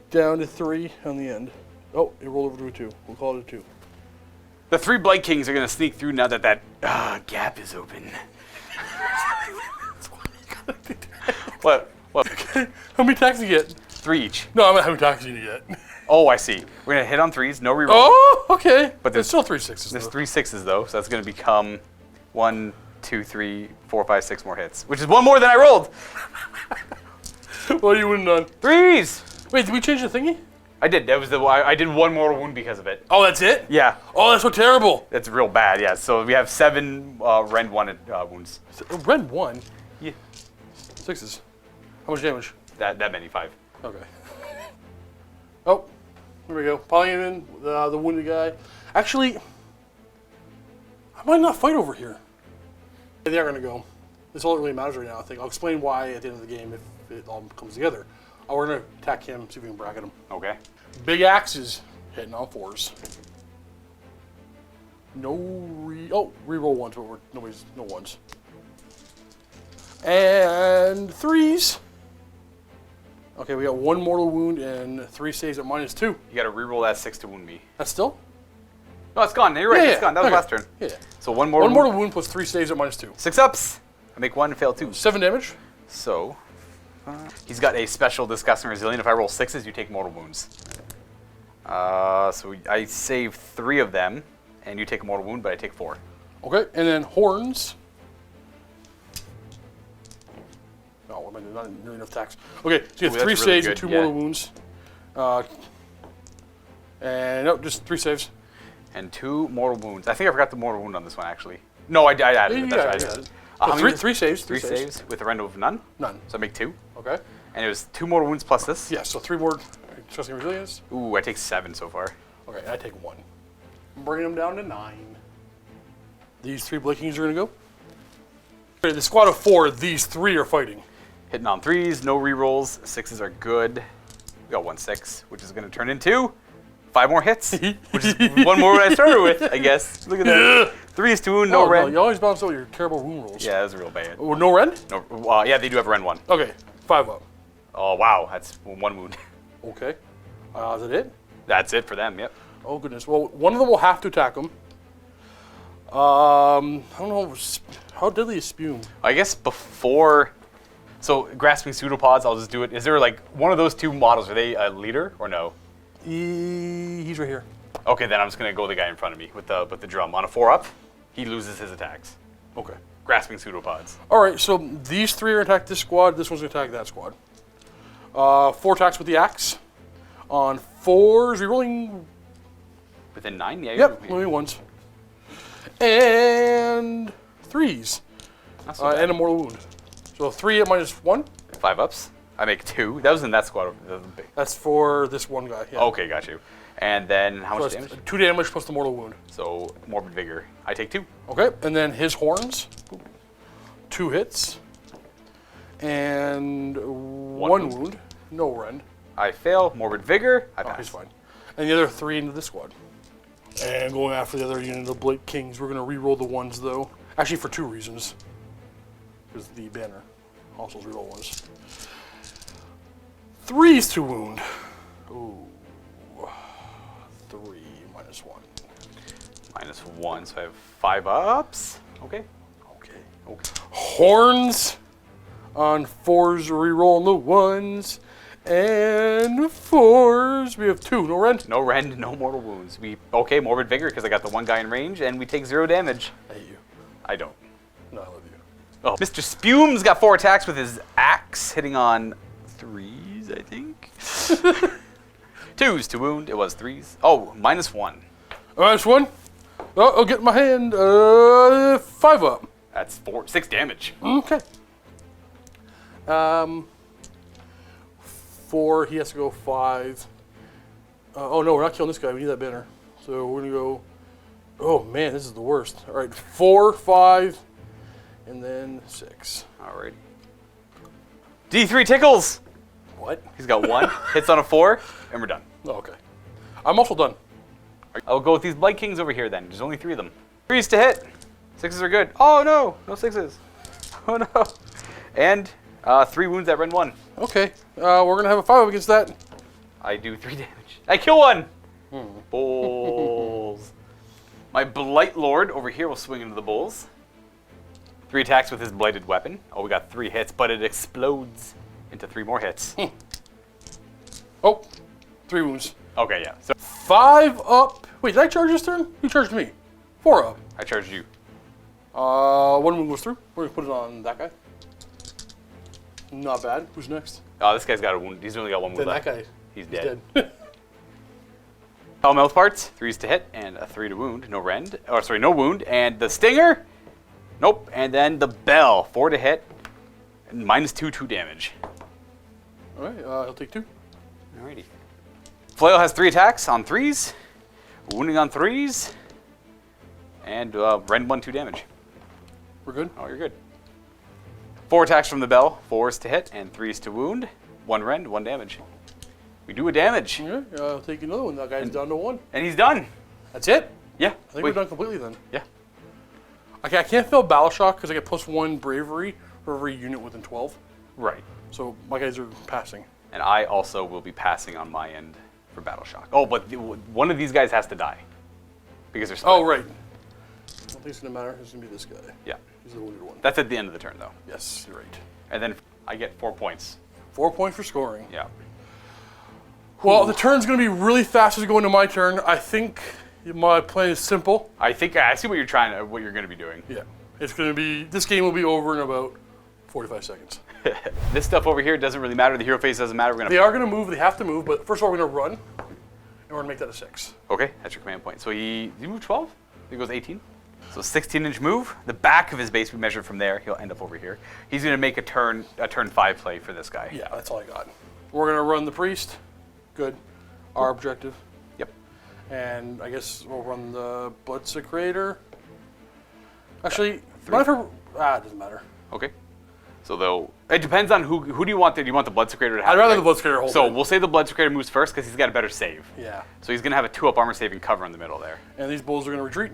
Down to 3 on the end. Oh, it rolled over to a 2. We'll call it a 2. The 3 Blight Kings are going to sneak through now that gap is open. What? Okay. How many attacks do you get? 3 each. No, I'm not having attacks yet. Oh, I see. We're going to hit on 3s, no reroll. Oh, okay. But there's still 3 6s. There's 3 6s though, so that's going to become 1, 2, 3, 4, 5, 6 more hits, which is 1 more than I rolled. What are you winning on? 3s. Wait, did we change the thingy? I did. That was I did 1 mortal wound because of it. Oh, that's it? Yeah. Oh, that's so terrible. That's real bad. Yeah. So we have 7 rend 1 wounds. Rend 1? Yeah. 6s. How much damage? That many 5. Okay. Oh, here we go. Piling in the wounded guy. Actually, I might not fight over here. They are going to go. This all that really matters right now, I think. I'll explain why at the end of the game if it all comes together. Oh, we're going to attack him, see if we can bracket him. Okay. Big axes hitting on 4s. No reroll 1s, but no 1s. And 3s. Okay, we got 1 mortal wound and 3 saves at -2. You got to reroll that 6 to wound me. That's still? No, it's gone. You're right. It's gone. That was last turn. Yeah. So 1 mortal. 1 mortal wound plus 3 saves at -2. 6 ups. I make 1 and fail 2. 7 damage. So he's got a special disgusting resilient. If I roll 6s, you take mortal wounds. So I save 3 of them, and you take a mortal wound, but I take 4. Okay, and then horns. Oh, what am I doing? Not nearly enough attacks. Okay, so you have 3 saves and 2 mortal wounds. And no, just 3 saves. And 2 mortal wounds. I think I forgot the mortal wound on this one, actually. No, I added it. That's right. How many? 3 saves. 3 saves with a rend of none? None. So I make 2. Okay. And it was 2 mortal wounds plus this? Yeah, so 3 more disgusting resilience. Ooh, I take 7 so far. Okay, I take 1. I'm bringing them down to 9. These 3 Blight Kings are going to go. Okay, the squad of 4, these 3 are fighting. Hitting on 3s, no rerolls. 6s are good. We got 1 6, which is going to turn into 5 more hits, which is 1 more than I started with, I guess. Look at that. 3s to wound, no rend. No, you always balance out your terrible wound rolls. Yeah, that's real bad. Oh, no rend? No, yeah, they do have rend 1. Okay, 5 up. Oh, wow, that's 1 wound. Okay. Is that it? That's it for them, yep. Oh, goodness. Well, one of them will have to attack him. I don't know. How deadly is Spume? I guess before... So, grasping pseudopods, I'll just do it. Is there like one of those two models? Are they a leader or no? He's right here. Okay, then I'm just going to go the guy in front of me with the drum. On a 4-up, he loses his attacks. Okay. Grasping pseudopods. All right, so these three are going to attack this squad. This one's going to attack that squad. 4 attacks with the axe. On 4s, rerolling. Within 9? Yeah. Yep, only 1s. And 3s. Not so bad. And a mortal wound. So 3 at -1. 5 ups. I make 2. That was in that squad. That's for this one guy. Yeah. Okay, got you. And then how much So damage? 2 damage plus the mortal wound. So, Morbid Vigor. I take 2. Okay, and then his horns. 2 hits. And 1 wound. No rend. I fail. Morbid Vigor. I Oh, pass. he's fine. And the other 3 into this squad. And going after the other unit of Blight Kings, we're going to re-roll the 1s, though. Actually, for 2 reasons. Because the banner also re-roll 1s. 3s to wound. Ooh. 3 -1. -1, so I have 5 ups. Okay. Okay. Horns on 4s, re-roll the 1s. And 4s, we have 2, no rend. No rend, no mortal wounds. Okay, Morbid Vigor because I got the one guy in range, and we take 0 damage. I hate you. I don't. No, I love you. Oh, Mr. Spume's got 4 attacks with his axe, hitting on 3s, I think. 2s to wound. It was 3s. Oh, -1. -1. Oh, I'll get my hand. 5 up. That's 6 damage. Okay. 4, he has to go 5. Oh no, we're not killing this guy. We need that banner. So we're gonna go. Oh man, this is the worst. All right, 4, 5, and then 6. Alright. D3 tickles. What? He's got 1. Hits on a 4, and we're done. Oh, okay. I'm also done. I'll go with these Blight Kings over here then. There's only 3 of them. 3s to hit. 6s are good. Oh no, no 6s. Oh no. And 3 wounds at rend 1. Okay. We're gonna have a 5 against that. I do 3 damage. I kill 1. Bulls. My Blight Lord over here will swing into the bulls. 3 attacks with his blighted weapon. Oh, we got 3 hits, but it explodes into 3 more hits. Oh, 3 wounds. Okay, yeah. So 5 up. Wait, did I charge this turn? You charged me. 4 up. I charged you. 1 wound goes through. We're gonna put it on that guy. Not bad. Who's next? Oh, this guy's got a wound. He's only got 1 wound Then left. that guy. He's dead. Dead. All mouth parts. 3s to hit and a 3 to wound. No rend. Oh, sorry, no wound. And the stinger. Nope. And then the bell. 4 to hit. And -2 damage. All right. He'll take 2. Alrighty. Flail has 3 attacks on 3s. Wounding on 3s. And rend 1, 2 damage. We're good. Oh, you're good. 4 attacks from the bell. 4s to hit and 3s to wound. 1 rend, 1 damage. We do a damage. Yeah. I'll take another one. That guy's down to 1. And he's done. That's it. Yeah. I think we're done completely then. Yeah. Okay. I can't fail battle shock because I get +1 bravery for every unit within 12. Right. So my guys are passing. And I also will be passing on my end for battle shock. Oh, but one of these guys has to die. Because they're split. Oh right. I don't think it's gonna matter. It's gonna be this guy. Yeah. He's the wounded one. That's at the end of the turn, though. Yes, you're right. And then I get 4 points. 4 points for scoring. Yeah. Well, the turn's going to be really fast as we go into my turn. I think my plan is simple. I see what you're going to be doing. Yeah. It's going to be, this game will be over in about 45 seconds. This stuff over here doesn't really matter. The hero phase doesn't matter. We're They gonna. are going to move, they have to move, but first of all, we're going to run, and we're going to make that a 6. Okay, that's your command point. So he moved 12. He goes 18. So 16-inch move. The back of his base we measured from there. He'll end up over here. He's going to make a turn 5 play for this guy. Yeah, that's all I got. We're going to run the priest. Good. Our objective. Yep. And I guess we'll run the Bloodsecrator. Actually, mind if it doesn't matter. Okay. So it depends on who do you want there? Do you want the Bloodsecrator to have? I'd rather the Bloodsecrator hold So it. we'll say the Bloodsecrator moves first because he's got a better save. Yeah. So he's going to have a 2-up armor saving cover in the middle there. And these bulls are going to retreat.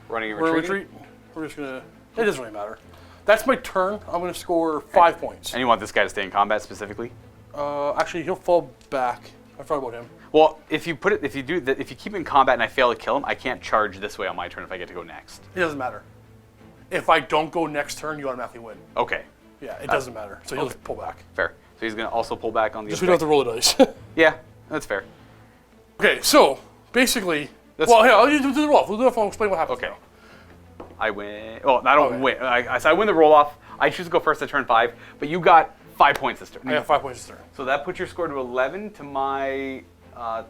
Running and We're going retreating. to retreat. We're just going to... It doesn't really matter. That's my turn. I'm going to score 5 points. And you want this guy to stay in combat specifically? Actually, he'll fall back. I forgot about him. Well, if you keep him in combat and I fail to kill him, I can't charge this way on my turn if I get to go next. It doesn't matter. If I don't go next turn, you automatically win. Okay. Yeah, it doesn't matter. So he'll just pull back. Fair. So he's going to also pull back on the Just we don't have to roll the dice. Yeah, that's fair. Okay, so basically, well, here, I'll do the roll off. We'll do it. I'll explain what happens. Okay. Now. I win. Well, I don't win. So I win the roll off. I choose to go first at turn 5, but you got 5 points this turn. I got 5 points this turn. So that puts your score to 11 to my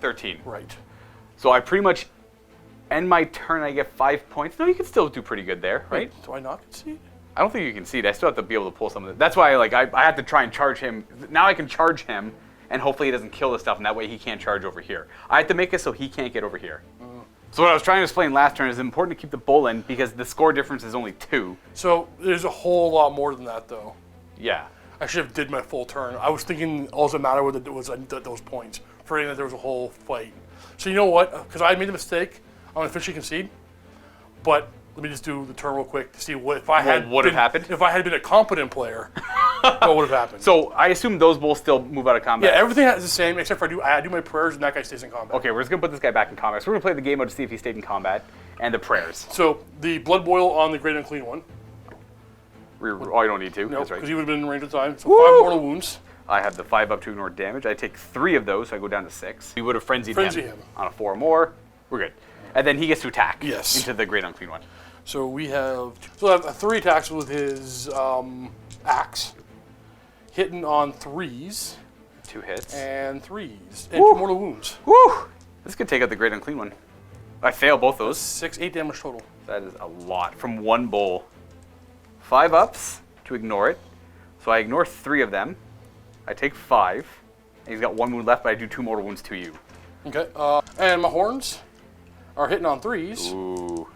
13. Right. So I pretty much end my turn. I get 5 points. No, you can still do pretty good there, right? Wait, do I not concede? I don't think you can see it. I still have to be able to pull some of it. That's why I have to try and charge him. Now I can charge him, and hopefully he doesn't kill the stuff, and that way he can't charge over here. I have to make it so he can't get over here. So what I was trying to explain last turn is it's important to keep the bull in because the score difference is only 2. So there's a whole lot more than that, though. Yeah. I should have did my full turn. I was thinking all that mattered was those points, forgetting that there was a whole fight. So you know what? Because I made a mistake, I'm going to officially concede. But let me just do the turn real quick to see what if I had happened. If I had been a competent player, what would have happened? So I assume those bulls still move out of combat. Yeah, everything is the same except for I do my prayers and that guy stays in combat. Okay, we're just gonna put this guy back in combat. So we're gonna play the game mode to see if he stayed in combat and the prayers. So the blood boil on the great unclean one. Oh, you don't need to. No, That's right. because he would have been in range of time. So Woo! 5 mortal wounds. I have the 5 up to ignore damage. I take 3 of those, so I go down to 6. We would have frenzied him on a 4 or more. We're good. And then he gets to attack. Yes. Into the great unclean one. So we have 3 attacks with his axe, hitting on 3s. 2 hits. And 3s. And 2 mortal wounds. Woo! This could take out the great unclean one. I fail both those. 8 damage total. That is a lot from one bull. 5 ups to ignore it. So I ignore 3 of them. I take 5. And he's got 1 wound left, but I do 2 mortal wounds to you. Okay. And my horns are hitting on 3s. Ooh.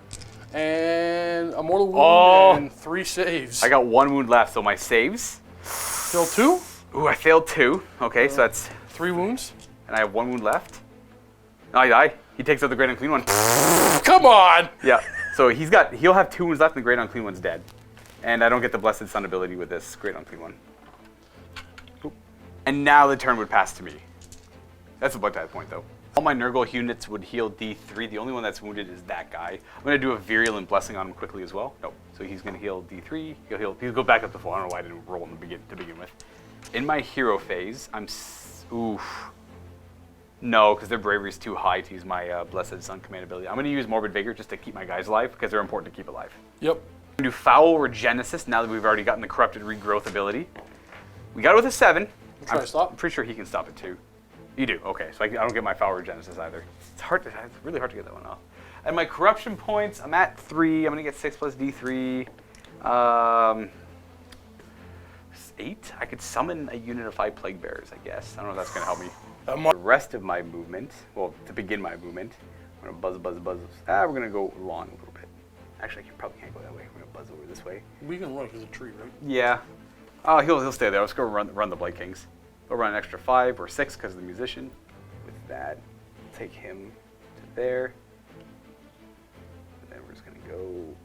And a mortal wound and 3 saves. I got 1 wound left, so my saves. Fail 2. Ooh, I failed 2. Okay, so that's 3 wounds. And I have 1 wound left. No, I die. He takes out the great unclean one. Come on! Yeah. So he'll have 2 wounds left, and the great unclean one's dead. And I don't get the blessed sun ability with this great unclean one. Oop. And now the turn would pass to me. That's a blood type point, though. All my NURGLE units would heal D3. The only one that's wounded is that guy. I'm going to do a virulent blessing on him quickly as well. Nope. So he's going to heal D3. He'll go back up to full. I don't know why I didn't roll to begin with. In my hero phase, oof. No, because their bravery is too high to use my Blessed Sun command ability. I'm going to use Morbid Vigor just to keep my guys alive because they're important to keep alive. Yep. I'm going to do Foul Regenesis now that we've already gotten the Corrupted Regrowth ability. We got it with a 7. Try to stop? I'm pretty sure he can stop it too. You do? Okay, so I don't get my Foul Regenesis either. It's really hard to get that one off. And my Corruption points, I'm at 3. I'm going to get 6 plus D3. 8. I could summon a unit of 5 Plague Bearers, I guess. I don't know if that's going to help me. The rest of my movement, well, to begin my movement, I'm going to buzz. We're going to go long a little bit. Actually, I probably can't go that way. We're going to buzz over this way. We can run because of the tree, right? Yeah. He'll stay there. Let's go run the Blight Kings. We'll run an extra 5 or 6 because of the musician. With that, take him to there. And then we're just going to go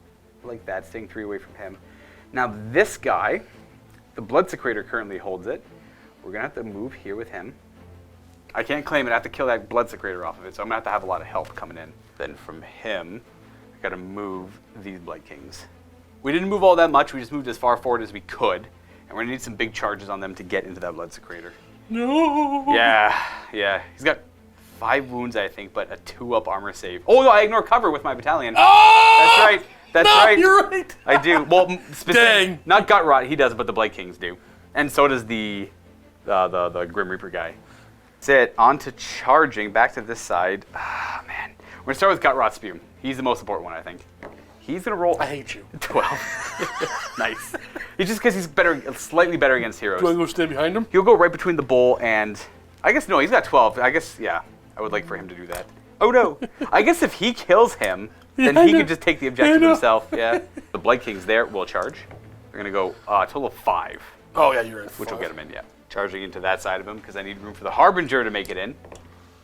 like that, staying 3 away from him. Now this guy, the Blood Secretor currently holds it. We're going to have to move here with him. I can't claim it. I have to kill that Blood Secretor off of it, so I'm going to have a lot of help coming in. Then from him, I got to move these Blight Kings. We didn't move all that much. We just moved as far forward as we could. And we're going to need some big charges on them to get into that Blood Secretor. No! Yeah. He's got 5 wounds, I think, but a 2-up armor save. Oh, no, I ignore cover with my battalion. Oh! That's right. You're right. I do. Well, Dang. Not Gut Rot, he does, but the Blight Kings do. And so does the Grim Reaper guy. That's it. On to charging. Back to this side. Man. We're going to start with Gut Rot Spume. He's the most important one, I think. He's going to roll... I hate you. 12. Nice. It's just because he's slightly better against heroes. Do I go stand behind him? He'll go right between the bull and... I guess, no, he's got 12. I guess, yeah. I would like for him to do that. Oh, no. I guess if he kills him, then he can just take the objective himself. Yeah. The Blight Kings there will charge. They're going to go a total of 5. Oh, yeah, you're in. Which will get him in, yeah. Charging into that side of him because I need room for the Harbinger to make it in.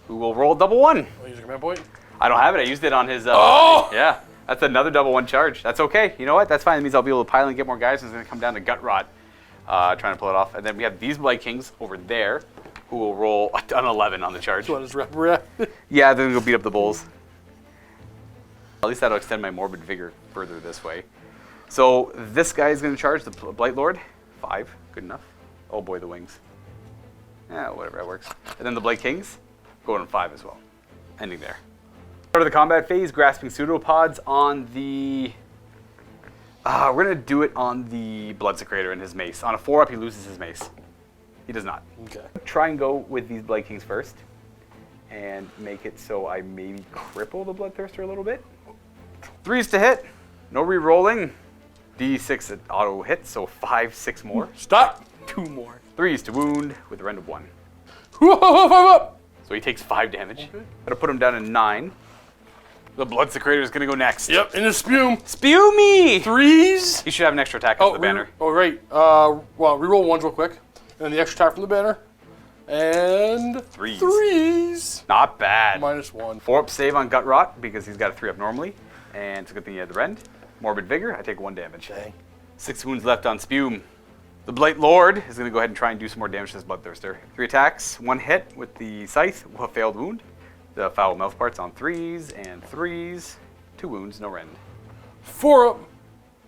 Who will roll double 1. Oh, use your command point? I don't have it. I used it on his... Oh! Yeah. That's another double 1 charge. That's okay. You know what? That's fine. It means I'll be able to pile and get more guys. And it's going to come down to Gut Rot trying to pull it off. And then we have these Blight Kings over there. who will roll an 11 on the charge. So what is rep? Yeah, they're gonna go beat up the bulls. At least that'll extend my morbid vigor further this way. So this guy is gonna charge the Blight Lord. 5, good enough. Oh boy, the wings. Yeah, whatever, that works. And then the Blight Kings, going on 5 as well. Ending there. Start of the combat phase, grasping pseudopods on the... we're gonna do it on the Bloodsecrator and his mace. On a 4-up, he loses his mace. He does not. Okay. Try and go with these Blight Kings first. And make it so I maybe cripple the Bloodthirster a little bit. 3s to hit. No re-rolling. D6 at auto hit, so 5, 6 more. Stop. 2 more. 3s to wound with a rend of 1. 5 up. So he takes 5 damage. Gotta put him down to 9. The Bloodsecrator is gonna go next. Yep, in the spume. Spew me! 3s. He should have an extra attack on the banner. Oh, right. Well, reroll 1s real quick. And then the extra attack from the banner. And 3s. 3s. Not bad. -1. 4-up save on Gut Rot because he's got a 3-up normally. And it's a good thing he had the rend. Morbid Vigor, I take 1 damage. Dang. 6 wounds left on Spume. The Blight Lord is going to go ahead and try and do some more damage to this Bloodthirster. 3 attacks, 1 hit with the Scythe, a failed wound. The foul mouth parts on 3s and 3s. 2 wounds, no rend. 4 up.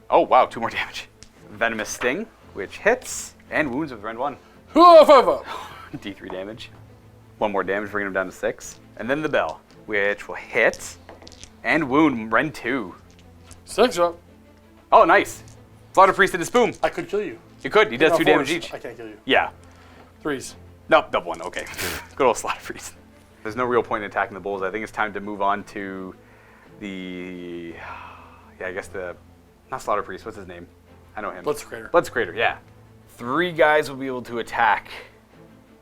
Oh wow, 2 more damage. Venomous Sting, which hits, and wounds with rend 1. 5 up. D3 damage. 1 more damage, bringing him down to 6. And then the Bell, which will hit and wound rend 2. 6 up. Oh, nice. Slaughter Priest and his Spoon. I could kill you. You could. He does 2 damage each. I can't kill you. Yeah. 3s. Nope, double 1. Okay. Good old Slaughter Priest. There's no real point in attacking the bulls. I think it's time to move on to the... Yeah, I guess the... Not Slaughter Priest. What's his name? I know him. Bloodsecrator. Bloodsecrator, yeah. 3 guys will be able to attack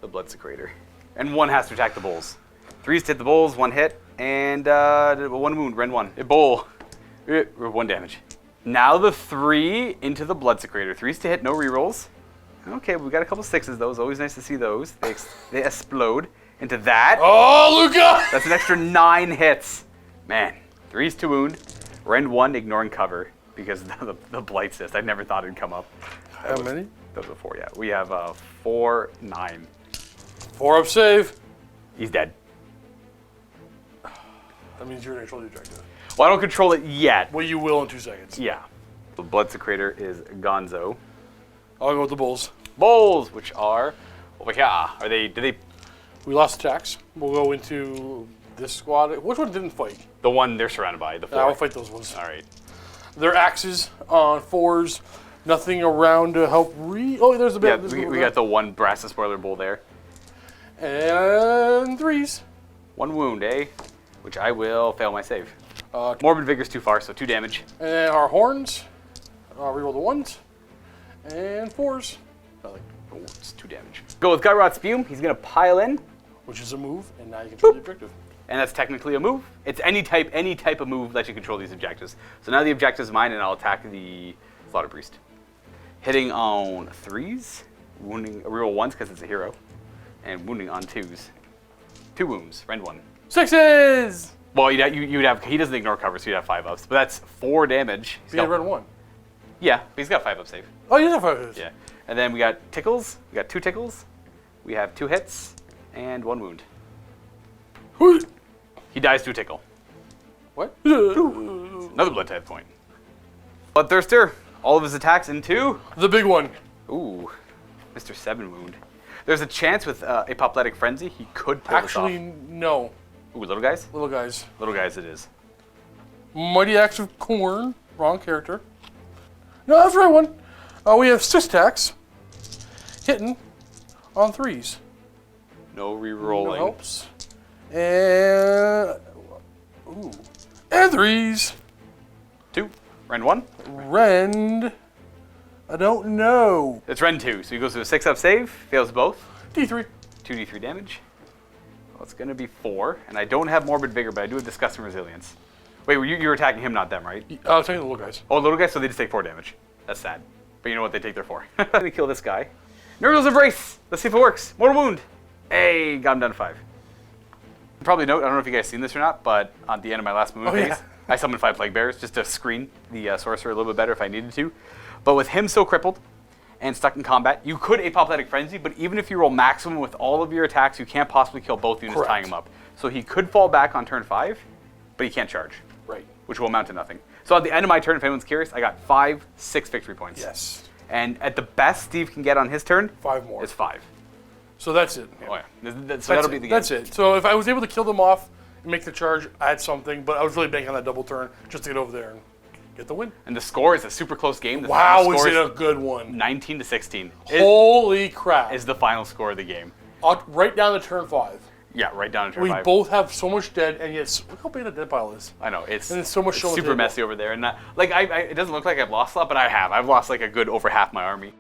the Bloodsecrator. And 1 has to attack the bulls. 3s to hit the bulls, 1 hit, and 1 wound, rend 1. A bull. 1 damage. Now the 3 into the Bloodsecrator. 3s to hit, no rerolls. Okay, we got a couple 6s though. It's always nice to see those. They explode into that. Oh, Luka! That's an extra 9 hits. Man, 3s to wound, rend 1, ignoring cover because the Blight Cyst. I never thought it'd come up. How many? Those are 4, yeah. We have 4, 9. 4 up save. He's dead. That means you're going to control the objective. Well, I don't control it yet. Well, you will in 2 seconds. Yeah. The Bloodsecrator is Gonzo. I'll go with the bulls. Bulls, which are over here. Are they? Do they? We lost attacks. We'll go into this squad. Which one didn't fight? The one they're surrounded by. The 4. I'll fight those ones. All right. They're axes on 4s. Nothing around to help Oh, there's a bit. Yeah, we got the 1 brass spoiler bull there. And 3s. 1 wound, eh? Which I will fail my save. Morbid Vigor's too far, so 2 damage. And our horns. Reroll the 1s. And 4s. Nothing. Oh, it's 2 damage. Go with Gut Rot Spume. He's going to pile in. Which is a move, and now you control the objective. And that's technically a move. It's any type of move lets you control these objectives. So now the objective's mine, and I'll attack the Slaughter Priest. Hitting on 3s. Wounding, reroll 1s because it's a hero. And wounding on 2s. 2 wounds, rend 1. 6s! Well, you'd have, he doesn't ignore cover, so you'd have 5 ups. But that's 4 damage. He had rend 1. Yeah, but he's got 5 up save. Oh, you have 5 hits. Yeah. And then we got tickles. We got 2 tickles. We have 2 hits and 1 wound. He dies to a tickle. What? Another blood type point. Bloodthirster. All of his attacks into... The big one. Ooh. Mr. 7 wound. There's a chance with Apoplectic Frenzy he could pull Actually, this off. no. Ooh, little guys? Little guys. Little guys it is. Mighty Axe of Khorne. Wrong character. No, that's the right one. We have 6 attacks. Hitting on 3s. No re-rolling. No helps. And... Ooh. And 3s. 2. Rend 1. Rend... I don't know. It's Rend 2, so he goes to a 6-up save. Fails both. D3. 2d3 damage. Well, it's going to be 4. And I don't have Morbid Vigor, but I do have Disgust and Resilience. Wait, you were attacking him, not them, right? I was taking the little guys. Oh, little guys, so they just take 4 damage. That's sad. But you know what? They take their 4. I'm going to kill this guy. Nurgle's Embrace. Let's see if it works. Mortal Wound. Hey, got him down to 5. Probably note, I don't know if you guys seen this or not, but at the end of my last movement phase, I summoned 5 Plague Bearers just to screen the Sorcerer a little bit better if I needed to. But with him so crippled, and stuck in combat, you could Apoplectic Frenzy, but even if you roll maximum with all of your attacks, you can't possibly kill both units tying him up. So he could fall back on turn 5, but he can't charge. Right. Which will amount to nothing. So at the end of my turn, if anyone's curious, I got 6 victory points. Yes. And at the best Steve can get on his turn, 5 more. is 5. So that's it. Oh yeah. So that'll be the game. That's it. So if I was able to kill them off and make the charge, I had something, but I was really banking on that double turn just to get over there and get the win. And the score is a super close game. The Wow, final is score it a good one? 19 to 16. Holy crap. Is the final score of the game. Right down to turn 5. Yeah, right down to turn We 5. both have so much dead, and yet look how big the dead pile is. I know, it's, and it's so much super messy over there. And it doesn't look like I've lost a lot, but I have. I've lost like a good over half my army.